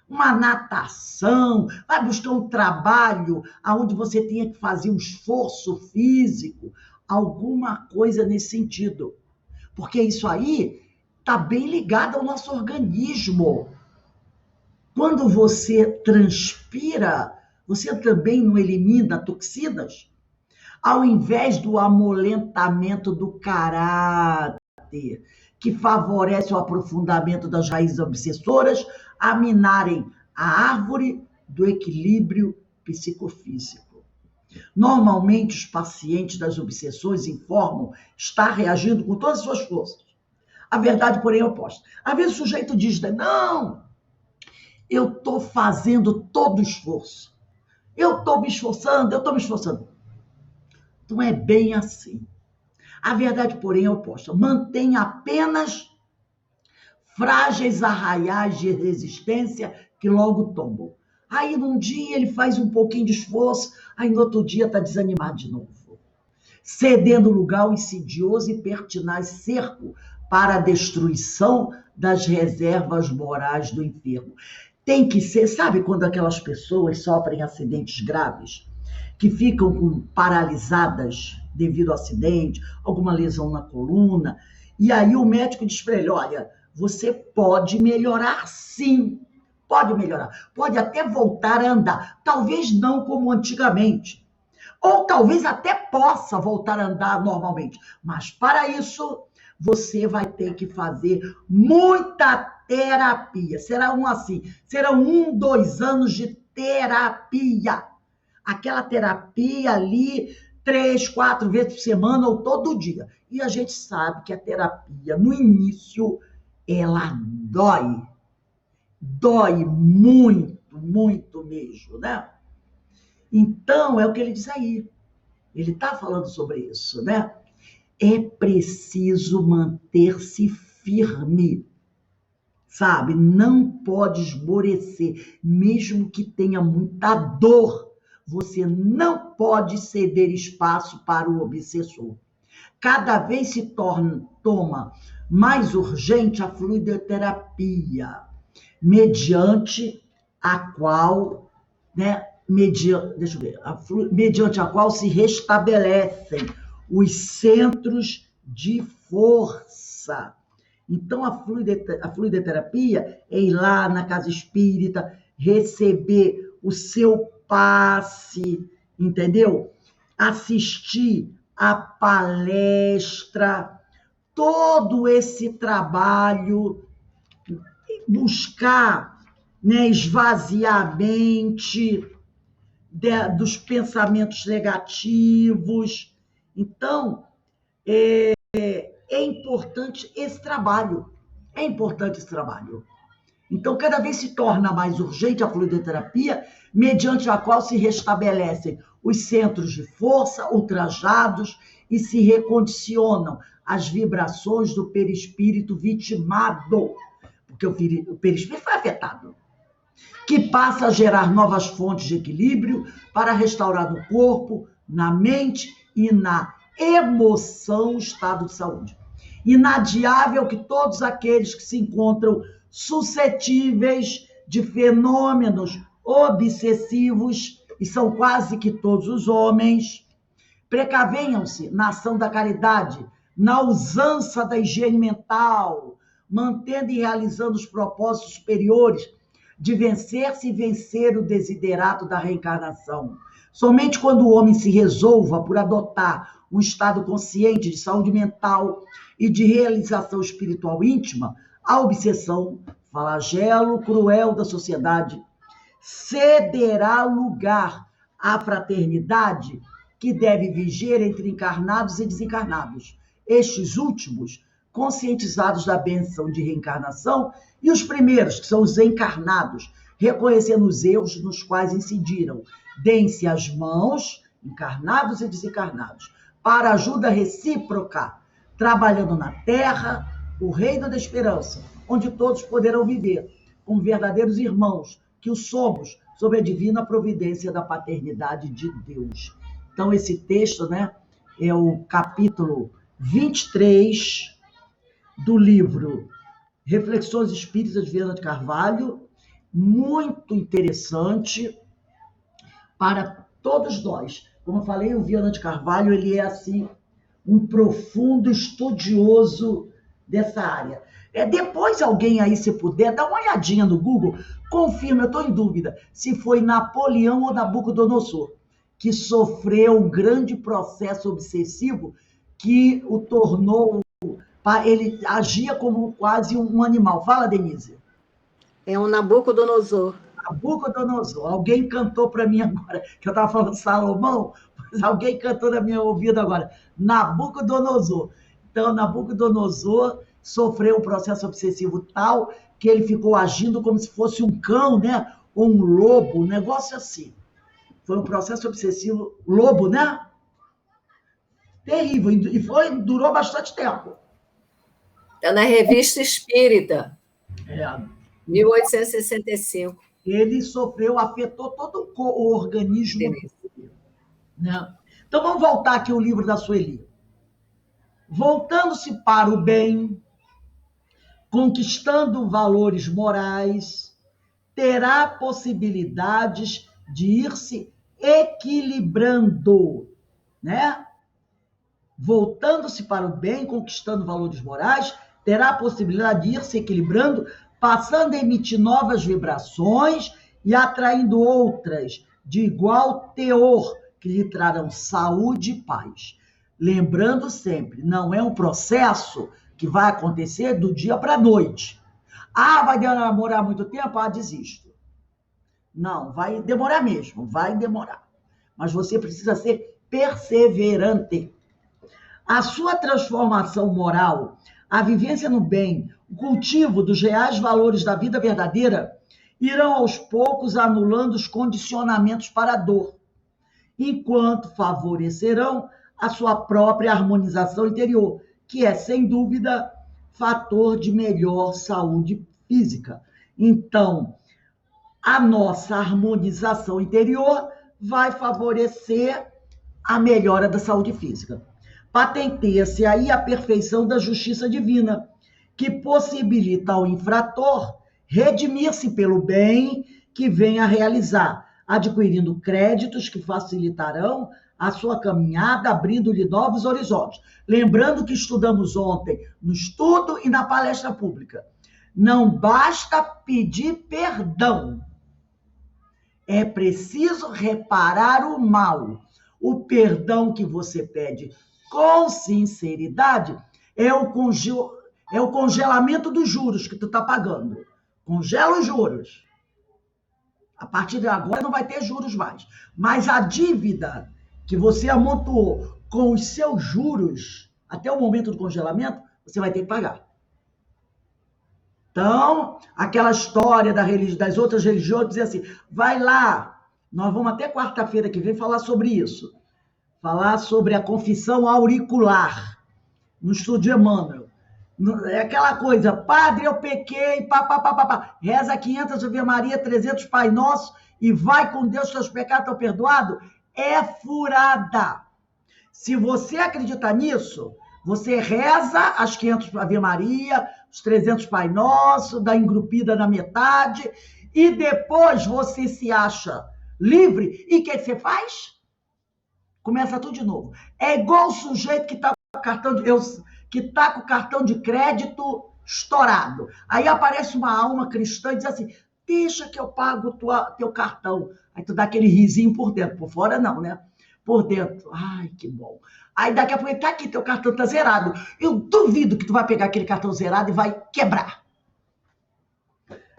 Speaker 1: uma natação, vai buscar um trabalho onde você tenha que fazer um esforço físico, alguma coisa nesse sentido. Porque isso aí está bem ligado ao nosso organismo. Quando você transpira, você também não elimina toxinas? Ao invés do amolentamento do caráter, que favorece o aprofundamento das raízes obsessoras, a minarem a árvore do equilíbrio psicofísico. Normalmente, os pacientes das obsessões informam estar reagindo com todas as suas forças. A verdade, porém, é oposta. Às vezes o sujeito diz, não, eu estou fazendo todo o esforço. Eu estou me esforçando. Não é bem assim. A verdade, porém, é oposta. Mantém apenas frágeis arraiais de resistência que logo tombam. Aí, num dia, ele faz um pouquinho de esforço, aí no outro dia está desanimado de novo. Cedendo lugar ao insidioso e pertinaz cerco para a destruição das reservas morais do enfermo. Tem que ser, sabe quando aquelas pessoas sofrem acidentes graves, que ficam paralisadas devido ao acidente, alguma lesão na coluna, e aí o médico diz para ele, olha, você pode melhorar sim, pode melhorar, pode até voltar a andar, talvez não como antigamente, ou talvez até possa voltar a andar normalmente, mas para isso você vai ter que fazer muita terapia, serão 1, 2 anos de terapia, aquela terapia ali 3, 4 vezes por semana ou todo dia. E a gente sabe que a terapia, no início, ela dói muito, muito mesmo, né? Então, é o que ele diz aí. Ele está falando sobre isso, né? É preciso manter-se firme, sabe? Não pode esmorecer, mesmo que tenha muita dor. Você não pode ceder espaço para o obsessor. Cada vez se toma mais urgente a fluidoterapia, mediante a qual, né, mediante a qual se restabelecem os centros de força. Então, a fluidoterapia é ir lá na casa espírita, receber o seu passe, entendeu? Assistir a palestra, todo esse trabalho, buscar, né, esvaziar a mente dos pensamentos negativos. Então, é importante esse trabalho. Então, cada vez se torna mais urgente a fluidoterapia, mediante a qual se restabelecem os centros de força ultrajados e se recondicionam as vibrações do perispírito vitimado, porque o perispírito foi afetado, que passa a gerar novas fontes de equilíbrio para restaurar no corpo, na mente e na emoção o estado de saúde. Inadiável que todos aqueles que se encontram suscetíveis de fenômenos obsessivos, e são quase que todos os homens, precavenham-se na ação da caridade, na usança da higiene mental, mantendo e realizando os propósitos superiores de vencer-se e vencer o desiderato da reencarnação. Somente quando o homem se resolva por adotar um estado consciente de saúde mental e de realização espiritual íntima, a obsessão, flagelo cruel da sociedade, cederá lugar à fraternidade que deve viger entre encarnados e desencarnados. Estes últimos, conscientizados da bênção de reencarnação, e os primeiros, que são os encarnados, reconhecendo os erros nos quais incidiram. Deem-se as mãos, encarnados e desencarnados, para ajuda recíproca, trabalhando na terra o reino da esperança, onde todos poderão viver como verdadeiros irmãos, que o somos, sob a divina providência da paternidade de Deus. Então, esse texto, né, é o capítulo 23 do livro Reflexões Espíritas de Viana de Carvalho, muito interessante para todos nós. Como eu falei, o Viana de Carvalho, ele é assim um profundo estudioso dessa área. Depois alguém aí, se puder, dá uma olhadinha no Google, confirma, eu estou em dúvida, se foi Napoleão ou Nabucodonosor, que sofreu um grande processo obsessivo que o tornou, ele agia como quase um animal. Fala, Denise.
Speaker 4: É um Nabucodonosor.
Speaker 1: Nabucodonosor. Alguém cantou para mim agora, que eu estava falando Salomão, mas alguém cantou na minha ouvido agora. Nabucodonosor. Então, Nabucodonosor sofreu um processo obsessivo tal que ele ficou agindo como se fosse um cão, né? Ou um lobo, um negócio assim. Foi um processo obsessivo, lobo, né? Terrível. E durou bastante tempo.
Speaker 4: Está na Revista Espírita. 1865.
Speaker 1: Ele sofreu, afetou todo o organismo dele, né? Então, vamos voltar aqui ao livro da Sueli. Voltando-se para o bem, conquistando valores morais, terá possibilidades de ir se equilibrando, né? Voltando-se para o bem, conquistando valores morais, terá a possibilidade de ir se equilibrando, passando a emitir novas vibrações e atraindo outras de igual teor, que lhe trarão saúde e paz. Lembrando sempre, não é um processo que vai acontecer do dia para a noite. Vai demorar muito tempo? Desisto. Não, vai demorar mesmo, vai demorar. Mas você precisa ser perseverante. A sua transformação moral, a vivência no bem, o cultivo dos reais valores da vida verdadeira, irão aos poucos anulando os condicionamentos para a dor, enquanto favorecerão a sua própria harmonização interior, que é, sem dúvida, fator de melhor saúde física. Então, a nossa harmonização interior vai favorecer a melhora da saúde física. Patenteia-se aí a perfeição da justiça divina, que possibilita ao infrator redimir-se pelo bem que vem a realizar, adquirindo créditos que facilitarão a sua caminhada, abrindo-lhe novos horizontes. Lembrando que estudamos ontem no estudo e na palestra pública. Não basta pedir perdão. É preciso reparar o mal. O perdão que você pede com sinceridade é o congelamento dos juros que tu está pagando. Congela os juros. A partir de agora não vai ter juros mais. Mas a dívida que você amontoou com os seus juros, até o momento do congelamento, você vai ter que pagar. Então, aquela história das outras religiões, dizer assim, vai lá, nós vamos até quarta-feira que vem falar sobre isso. Falar sobre a confissão auricular, no estudo de Emmanuel. É aquela coisa, padre, eu pequei, reza 500 Ave Maria, 300 Pai Nosso e vai com Deus, seus pecados estão perdoados. É furada. Se você acredita nisso, você reza as 500 Ave Maria, os 300 Pai Nosso, dá engrupida na metade, e depois você se acha livre, e o que você faz? Começa tudo de novo. É igual o sujeito que está com o cartão de crédito estourado. Aí aparece uma alma cristã e diz assim, deixa que eu pago teu cartão. Aí tu dá aquele risinho por dentro, por fora não, né? Por dentro, ai, que bom. Aí daqui a pouco, tá aqui, teu cartão tá zerado. Eu duvido que tu vai pegar aquele cartão zerado e vai quebrar.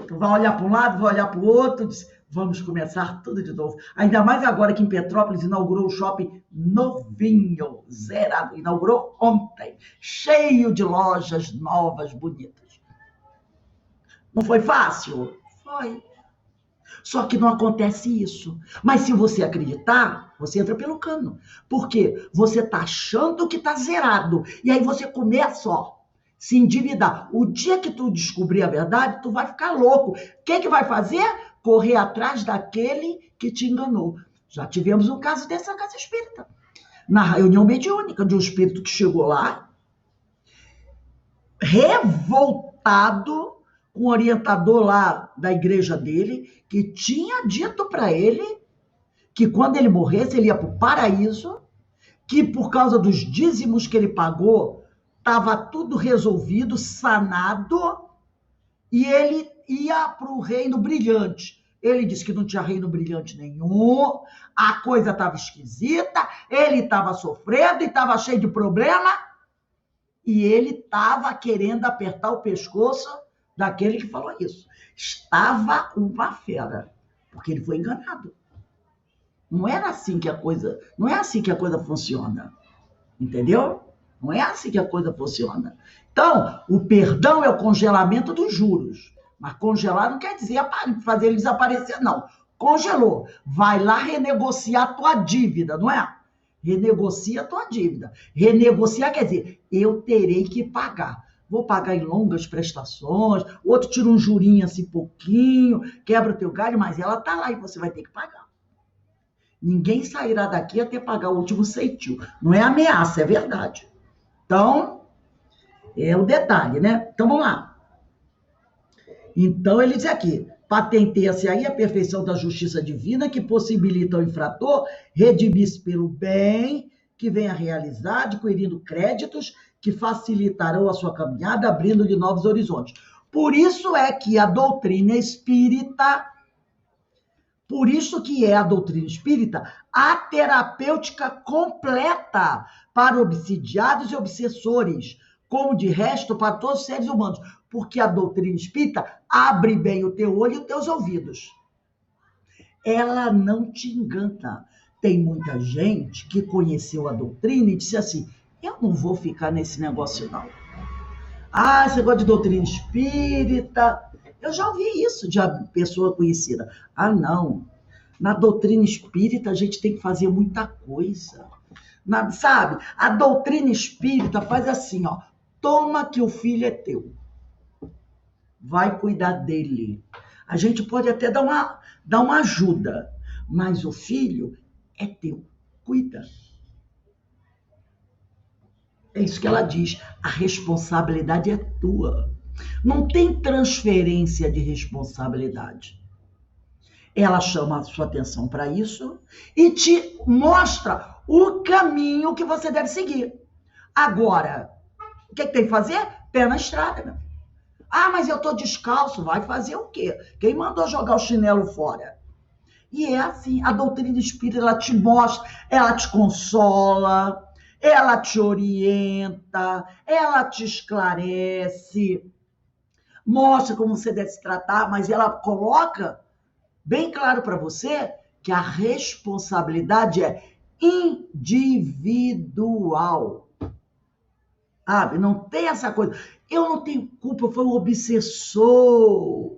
Speaker 1: Tu vai olhar para um lado, vai olhar para o outro, diz, vamos começar tudo de novo. Ainda mais agora que em Petrópolis inaugurou um shopping novinho, zerado. Inaugurou ontem, cheio de lojas novas, bonitas. Não foi fácil? Foi. Só que não acontece isso. Mas se você acreditar, você entra pelo cano. Por quê? Você está achando que está zerado. E aí você começa, ó, se endividar. O dia que tu descobrir a verdade, tu vai ficar louco. O que vai fazer? Correr atrás daquele que te enganou. Já tivemos um caso dessa casa espírita. Na reunião mediúnica de um espírito que chegou lá, revoltado, com o orientador lá da igreja dele, que tinha dito para ele que quando ele morresse, ele ia para o paraíso, que por causa dos dízimos que ele pagou, estava tudo resolvido, sanado, e ele ia para o reino brilhante. Ele disse que não tinha reino brilhante nenhum, a coisa estava esquisita, ele estava sofrendo e estava cheio de problema, e ele estava querendo apertar o pescoço daquele que falou isso. Estava uma fera, porque ele foi enganado. Não era assim que a coisa, não é assim que a coisa funciona. Entendeu? Não é assim que a coisa funciona. Então, o perdão é o congelamento dos juros. Mas congelar não quer dizer fazer ele desaparecer, não. Congelou. Vai lá renegociar a tua dívida, não é? Renegocia a tua dívida. Renegociar quer dizer, eu terei que pagar. Vou pagar em longas prestações, outro tira um jurinho assim pouquinho, quebra o teu galho, mas ela tá lá e você vai ter que pagar. Ninguém sairá daqui até pagar o último ceitil. Não é ameaça, é verdade. Então, é o detalhe, né? Então, vamos lá. Então, ele diz aqui, patenteia-se aí a perfeição da justiça divina que possibilita ao infrator redimir-se pelo bem que vem a realizar, adquirindo créditos que facilitarão a sua caminhada, abrindo-lhe novos horizontes. Por isso é que a doutrina espírita, por isso que é a doutrina espírita a terapêutica completa para obsidiados e obsessores, como de resto para todos os seres humanos, porque a doutrina espírita abre bem o teu olho e os teus ouvidos. Ela não te engana. Tem muita gente que conheceu a doutrina e disse assim, eu não vou ficar nesse negócio não. Ah, esse negócio de doutrina espírita, eu já ouvi isso de pessoa conhecida. Ah, não. Na doutrina espírita a gente tem que fazer muita coisa. Sabe? A doutrina espírita faz assim, ó. Toma que o filho é teu. Vai cuidar dele. A gente pode até dar uma ajuda, mas o filho é teu. Cuida. É isso que ela diz. A responsabilidade é tua. Não tem transferência de responsabilidade. Ela chama a sua atenção para isso e te mostra o caminho que você deve seguir. Agora, o que tem que fazer? Pé na estrada, meu filho. Ah, mas eu estou descalço. Vai fazer o quê? Quem mandou jogar o chinelo fora? E é assim, a doutrina espírita, ela te mostra, ela te consola, ela te orienta, ela te esclarece, mostra como você deve se tratar, mas ela coloca bem claro para você que a responsabilidade é individual. Sabe? Não tem essa coisa. Eu não tenho culpa, foi um obsessor.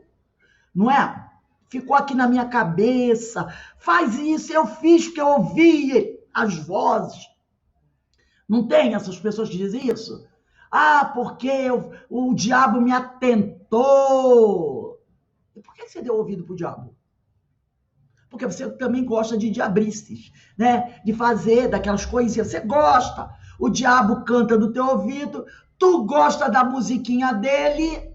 Speaker 1: Não é? Ficou aqui na minha cabeça. Faz isso, eu fiz porque eu ouvi as vozes. Não tem essas pessoas que dizem isso? Ah, porque o diabo me atentou. E por que você deu ouvido pro diabo? Porque você também gosta de diabrices, né? De fazer daquelas coisinhas. Você gosta. O diabo canta no teu ouvido, tu gosta da musiquinha dele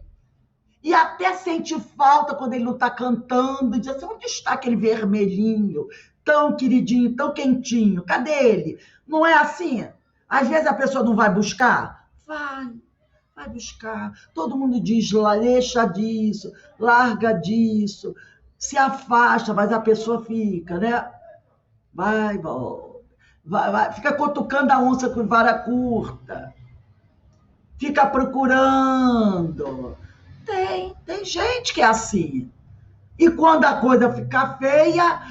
Speaker 1: e até sente falta quando ele não está cantando. Diz assim, onde está aquele vermelhinho, tão queridinho, tão quentinho? Cadê ele? Não é assim? Às vezes a pessoa não vai buscar? Vai buscar. Todo mundo diz, deixa disso, larga disso, se afasta, mas a pessoa fica, né? Vai, volta. Vai, fica cutucando a onça com vara curta. Fica procurando. Tem gente que é assim. E quando a coisa fica feia,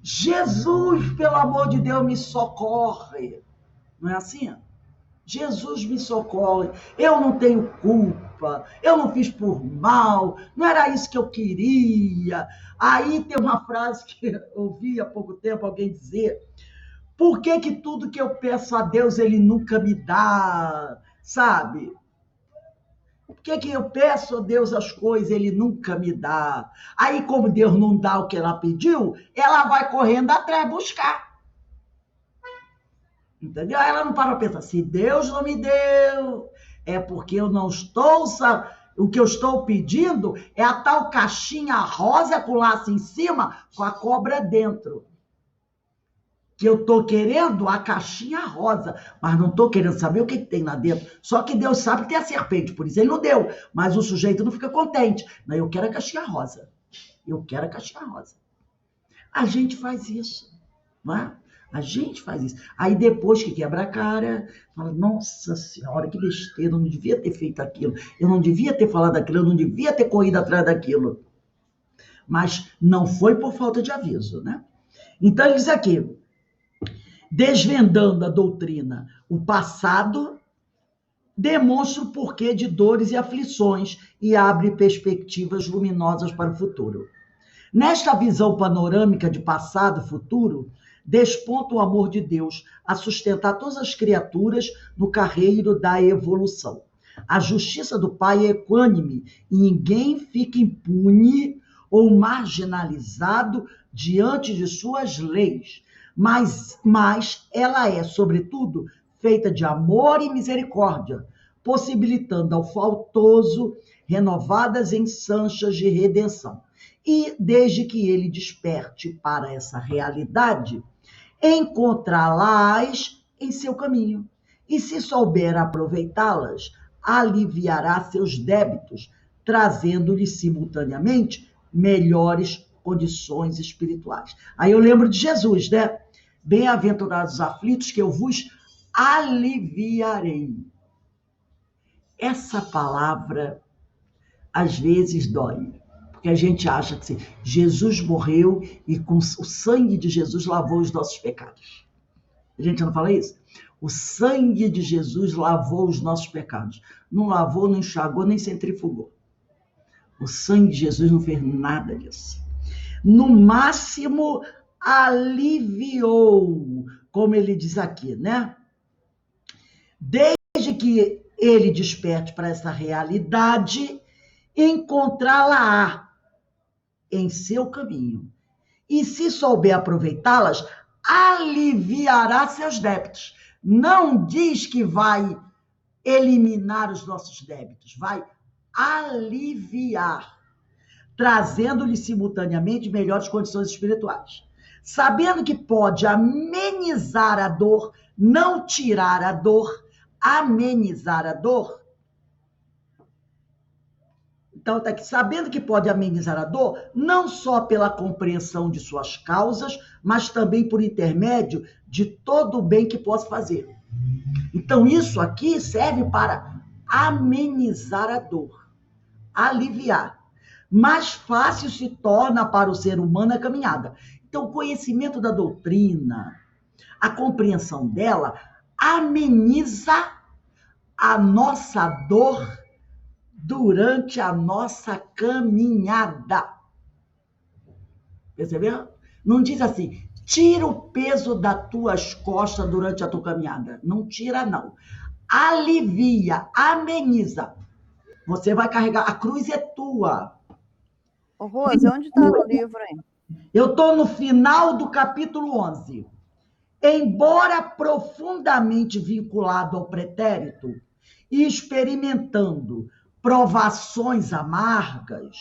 Speaker 1: Jesus, pelo amor de Deus, me socorre. Não é assim? Jesus me socorre. Eu não tenho culpa. desculpa, eu não fiz por mal, não era isso que eu queria. Aí tem uma frase que eu ouvi há pouco tempo alguém dizer: por que que tudo que eu peço a Deus ele nunca me dá, sabe? Por que que eu peço a Deus as coisas ele nunca me dá? Aí, como Deus não dá o que ela pediu, ela vai correndo atrás buscar. Entendeu? Aí ela não para pra pensar, se Deus não me deu, é porque eu não estou... O que eu estou pedindo é a tal caixinha rosa com laço em cima, com a cobra dentro. Que eu estou querendo a caixinha rosa, mas não estou querendo saber o que tem lá dentro. Só que Deus sabe que tem a serpente, por isso ele não deu. Mas o sujeito não fica contente. Não, eu quero a caixinha rosa. Eu quero a caixinha rosa. A gente faz isso, não é? A gente faz isso. Aí depois que quebra a cara, fala, nossa senhora, que besteira, eu não devia ter feito aquilo. Eu não devia ter falado aquilo, eu não devia ter corrido atrás daquilo. Mas não foi por falta de aviso, né? Então ele diz aqui, desvendando a doutrina, o passado demonstra o porquê de dores e aflições e abre perspectivas luminosas para o futuro. Nesta visão panorâmica de passado e futuro, desponta o amor de Deus a sustentar todas as criaturas no carreiro da evolução. A justiça do Pai é equânime e ninguém fica impune ou marginalizado diante de suas leis, mas ela é, sobretudo, feita de amor e misericórdia, possibilitando ao faltoso renovadas ensanchas de redenção. E, desde que ele desperte para essa realidade, encontrá-las em seu caminho. E, se souber aproveitá-las, aliviará seus débitos, trazendo-lhe simultaneamente melhores condições espirituais. Aí eu lembro de Jesus, né? Bem-aventurados os aflitos, que eu vos aliviarei. Essa palavra, às vezes, dói. Porque a gente acha que Jesus morreu e com o sangue de Jesus lavou os nossos pecados. A gente não fala isso? O sangue de Jesus lavou os nossos pecados. Não lavou, não enxagou, nem centrifugou. O sangue de Jesus não fez nada disso. No máximo, aliviou, como ele diz aqui, né? Desde que ele desperte para essa realidade, encontrá-la em seu caminho. E se souber aproveitá-las, aliviará seus débitos. Não diz que vai eliminar os nossos débitos, vai aliviar, trazendo-lhe simultaneamente melhores condições espirituais. Sabendo que pode amenizar a dor, não tirar a dor, amenizar a dor. Então, está aqui, sabendo que pode amenizar a dor, não só pela compreensão de suas causas, mas também por intermédio de todo o bem que possa fazer. Então, isso aqui serve para amenizar a dor, aliviar. Mais fácil se torna para o ser humano a caminhada. Então, o conhecimento da doutrina, a compreensão dela, ameniza a nossa dor durante a nossa caminhada. Percebeu? Não diz assim, tira o peso das tuas costas durante a tua caminhada. Não tira, não. Alivia, ameniza. Você vai carregar, a cruz é tua.
Speaker 5: Ô, Rose, onde está no livro, hein?
Speaker 1: Eu estou no final do capítulo 11. Embora profundamente vinculado ao pretérito e experimentando provações amargas,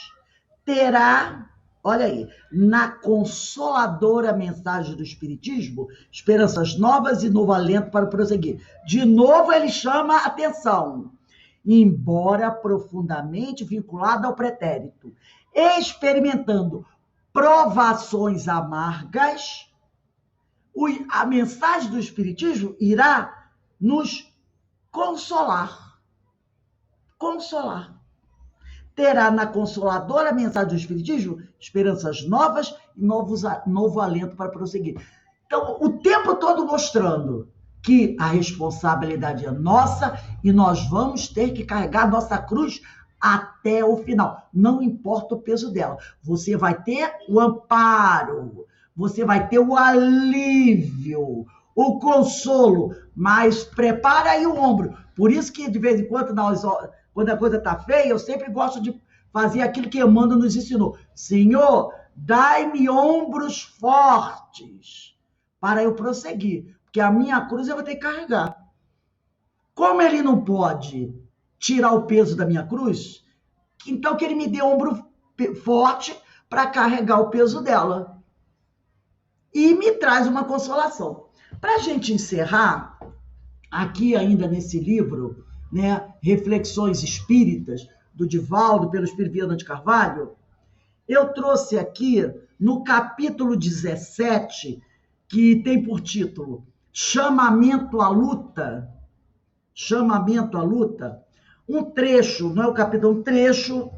Speaker 1: terá, olha aí, na consoladora mensagem do Espiritismo, esperanças novas e novo alento para prosseguir. De novo ele chama a atenção. Embora profundamente vinculado ao pretérito, experimentando provações amargas, a mensagem do Espiritismo irá nos consolar. Consolar. Terá na consoladora mensagem do Espiritismo esperanças novas e novo alento para prosseguir. Então, o tempo todo mostrando que a responsabilidade é nossa e nós vamos ter que carregar a nossa cruz até o final. Não importa o peso dela. Você vai ter o amparo, você vai ter o alívio, o consolo, mas prepara aí o ombro. Por isso que, de vez em quando, quando a coisa está feia, eu sempre gosto de fazer aquilo que Emmanuel nos ensinou. Senhor, dai-me ombros fortes para eu prosseguir, porque a minha cruz eu vou ter que carregar. Como ele não pode tirar o peso da minha cruz, então que ele me dê ombro forte para carregar o peso dela. E me traz uma consolação. Para a gente encerrar, aqui ainda nesse livro, né, Reflexões Espíritas, do Divaldo, pelo Espírito Viana de Carvalho, eu trouxe aqui, no capítulo 17, que tem por título Chamamento à Luta, um trecho, não é o capítulo, um trecho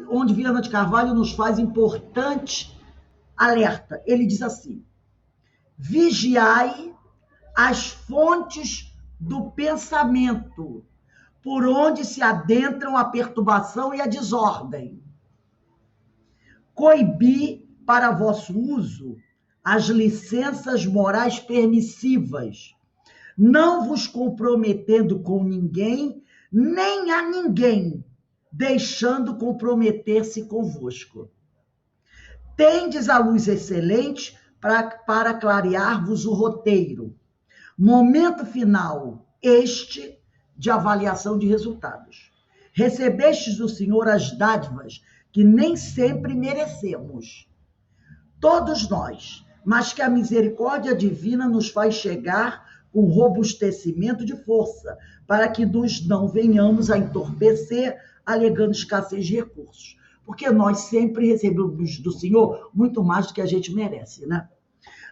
Speaker 1: onde Viana de Carvalho nos faz importante alerta. Ele diz assim: vigiai as fontes do pensamento, por onde se adentram a perturbação e a desordem. Coibi para vosso uso as licenças morais permissivas, não vos comprometendo com ninguém, nem a ninguém, deixando comprometer-se convosco. Tendes a luz excelente para clarear-vos o roteiro. Momento final, este de avaliação de resultados. Recebestes do Senhor as dádivas que nem sempre merecemos. Todos nós, mas que a misericórdia divina nos faz chegar com robustecimento de força, para que nos não venhamos a entorpecer, alegando escassez de recursos. Porque nós sempre recebemos do Senhor muito mais do que a gente merece, né?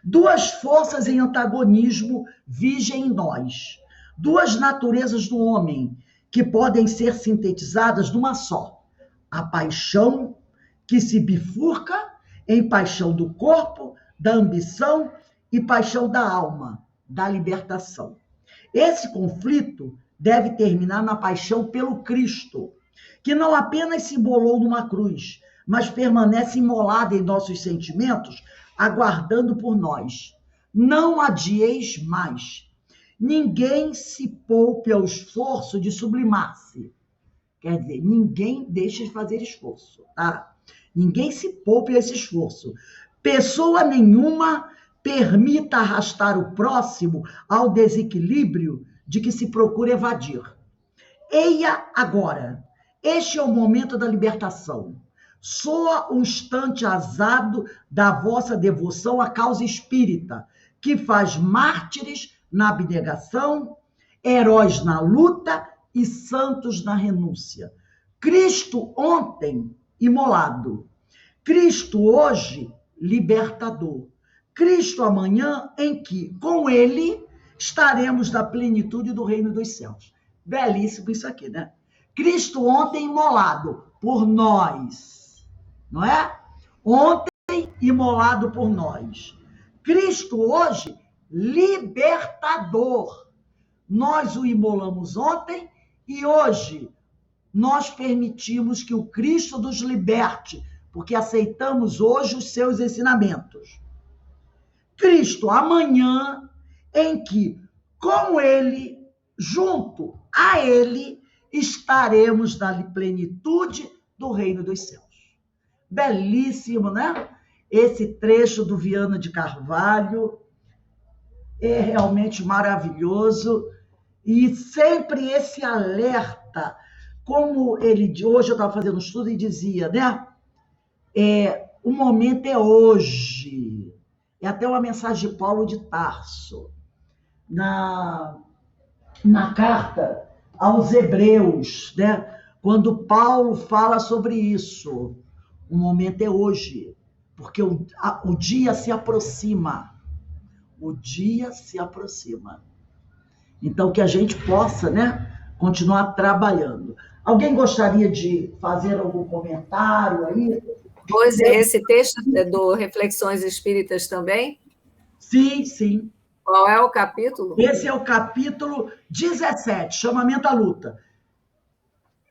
Speaker 1: Duas forças em antagonismo vigem em nós. Duas naturezas do homem que podem ser sintetizadas numa só. A paixão que se bifurca em paixão do corpo, da ambição e paixão da alma, da libertação. Esse conflito deve terminar na paixão pelo Cristo, que não apenas se imolou numa cruz, mas permanece imolada em nossos sentimentos, aguardando por nós. Não adieis mais. Ninguém se poupe ao esforço de sublimar-se. Quer dizer, ninguém deixa de fazer esforço, tá? Ninguém se poupe a esse esforço. Pessoa nenhuma permita arrastar o próximo ao desequilíbrio de que se procura evadir. Eia agora, este é o momento da libertação. Soa o instante azado da vossa devoção à causa espírita, que faz mártires na abnegação, heróis na luta e santos na renúncia. Cristo ontem, imolado. Cristo hoje, libertador. Cristo amanhã, em que, com ele, estaremos na plenitude do reino dos céus. Belíssimo isso aqui, né? Cristo ontem imolado por nós, não é? Ontem imolado por nós. Cristo hoje, libertador. Nós o imolamos ontem e hoje nós permitimos que o Cristo nos liberte, porque aceitamos hoje os seus ensinamentos. Cristo amanhã, em que, com ele, junto a ele, estaremos na plenitude do reino dos céus. Belíssimo, né? Esse trecho do Viana de Carvalho é realmente maravilhoso e sempre esse alerta, como ele, hoje eu estava fazendo um estudo e dizia, né? O momento é hoje. É até uma mensagem de Paulo de Tarso, na carta aos Hebreus, né? Quando Paulo fala sobre isso. O momento é hoje, porque o dia se aproxima. O dia se aproxima. Então, que a gente possa, né, continuar trabalhando. Alguém gostaria de fazer algum comentário aí?
Speaker 4: Pois é, esse texto é do Reflexões Espíritas também?
Speaker 1: Sim, sim.
Speaker 4: Qual é o capítulo?
Speaker 1: Esse é o capítulo 17, Chamamento à Luta.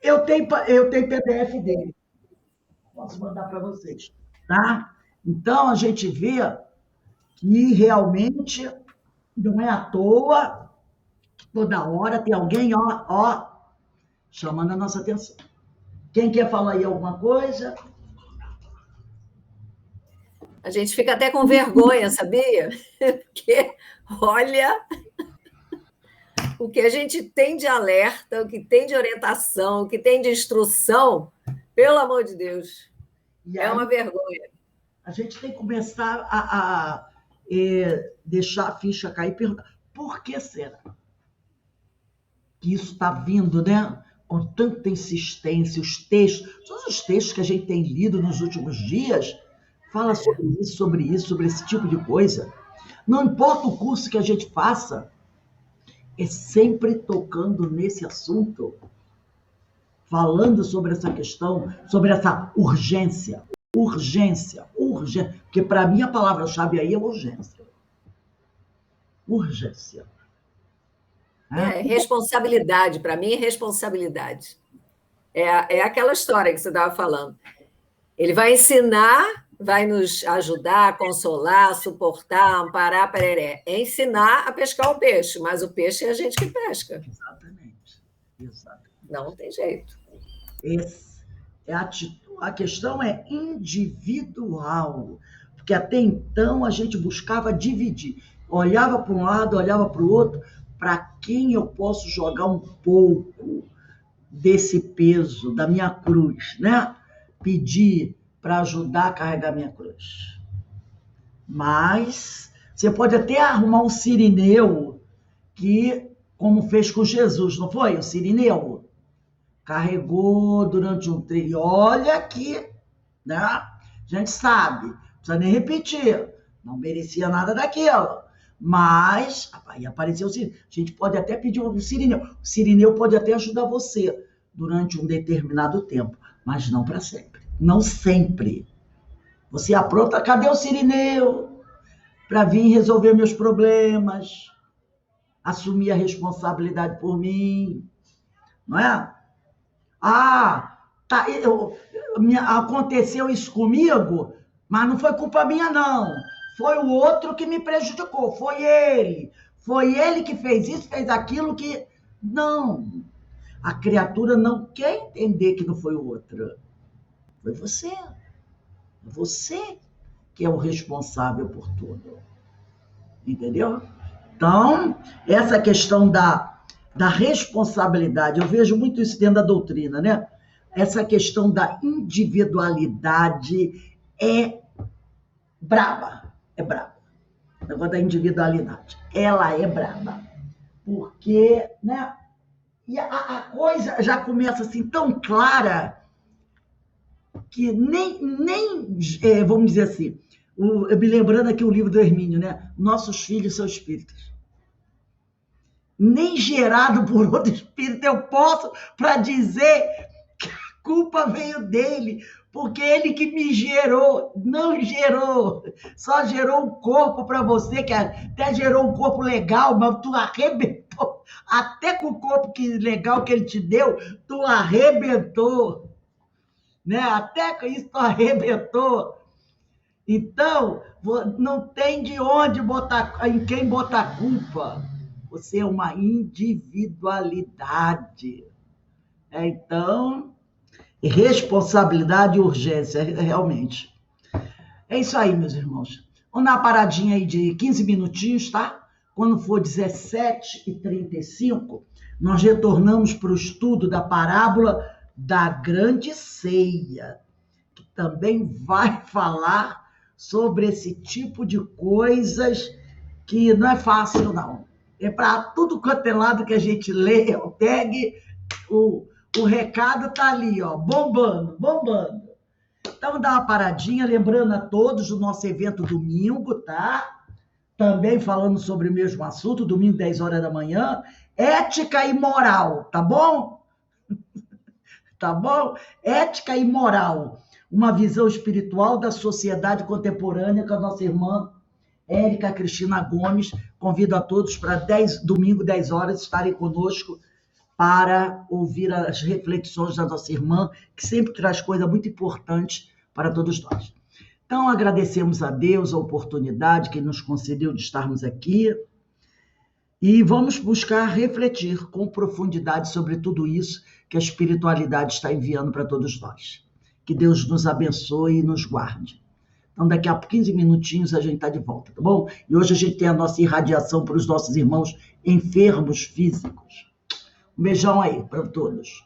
Speaker 1: Eu tenho PDF dele. Posso mandar para vocês, tá? Então, a gente vê que realmente não é à toa que toda hora tem alguém, chamando a nossa atenção. Quem quer falar aí alguma coisa?
Speaker 4: A gente fica até com vergonha, sabia? Porque, olha, o que a gente tem de alerta, o que tem de orientação, o que tem de instrução, pelo amor de Deus, é uma vergonha.
Speaker 1: A gente tem que começar a deixar a ficha cair e perguntar, por que será que isso está vindo, né? Com tanta insistência, todos os textos que a gente tem lido nos últimos dias, fala sobre isso, sobre esse tipo de coisa. Não importa o curso que a gente faça, é sempre tocando nesse assunto, falando sobre essa questão, sobre essa urgência. Urgência. Porque para mim a palavra-chave aí é urgência. Urgência.
Speaker 4: Responsabilidade, para mim é responsabilidade. É aquela história que você estava falando. Ele vai ensinar, vai nos ajudar, consolar, suportar, amparar, pereré. É ensinar a pescar o peixe, mas o peixe é a gente que pesca.
Speaker 1: Exatamente.
Speaker 4: Não tem jeito.
Speaker 1: A questão é individual, porque até então a gente buscava dividir. Olhava para um lado, olhava para o outro, para quem eu posso jogar um pouco desse peso, da minha cruz, né? Pedir para ajudar a carregar minha cruz. Mas você pode até arrumar um sirineu que, como fez com Jesus, não foi? O sirineu carregou durante um tempo. E olha que, né? A gente sabe, não precisa nem repetir, não merecia nada daquilo. Mas aí apareceu o sirineu. A gente pode até pedir um sirineu. O sirineu pode até ajudar você durante um determinado tempo, mas não para sempre. Não sempre. Você apronta, cadê o sirineu? Para vir resolver meus problemas, assumir a responsabilidade por mim, não é? Aconteceu isso comigo, mas não foi culpa minha, não. Foi o outro que me prejudicou, foi ele. Foi ele que fez isso, fez aquilo que... Não. A criatura não quer entender que não foi o outro. Foi você. Você que é o responsável por tudo. Entendeu? Então, essa questão da responsabilidade, eu vejo muito isso dentro da doutrina, né? Essa questão da individualidade é braba. É braba. O negócio da individualidade. Ela é braba. Porque, né? E a coisa já começa assim tão clara que nem vamos dizer assim, me lembrando aqui o livro do Hermínio, né? Nossos filhos são espíritos. Nem gerado por outro espírito eu posso para dizer que a culpa veio dele, porque ele que me gerou, não gerou, só gerou um corpo para você, que até gerou um corpo legal, mas tu arrebentou, até com o corpo legal que ele te deu, tu arrebentou, né? Até com isso tu arrebentou. Então, não tem de onde em quem botar culpa. Você é uma individualidade. Então, responsabilidade e urgência, realmente. É isso aí, meus irmãos. Vamos dar uma paradinha aí de 15 minutinhos, tá? Quando for 17h35, nós retornamos para o estudo da parábola da grande ceia, que também vai falar sobre esse tipo de coisas que não é fácil, não. É para tudo quanto é lado que a gente lê, pegue, o recado tá ali, ó, bombando. Então, dá uma paradinha, lembrando a todos do nosso evento domingo, tá? Também falando sobre o mesmo assunto, domingo, 10 horas da manhã, ética e moral, tá bom? Tá bom? Ética e moral. Uma visão espiritual da sociedade contemporânea com a nossa irmã Érica Cristina Gomes convido a todos para domingo, 10 horas, estarem conosco para ouvir as reflexões da nossa irmã, que sempre traz coisa muito importante para todos nós. Então, agradecemos a Deus a oportunidade que nos concedeu de estarmos aqui e vamos buscar refletir com profundidade sobre tudo isso que a espiritualidade está enviando para todos nós. Que Deus nos abençoe e nos guarde. Então, daqui a 15 minutinhos a gente está de volta, tá bom? E hoje a gente tem a nossa irradiação para os nossos irmãos enfermos físicos. Um beijão aí para todos.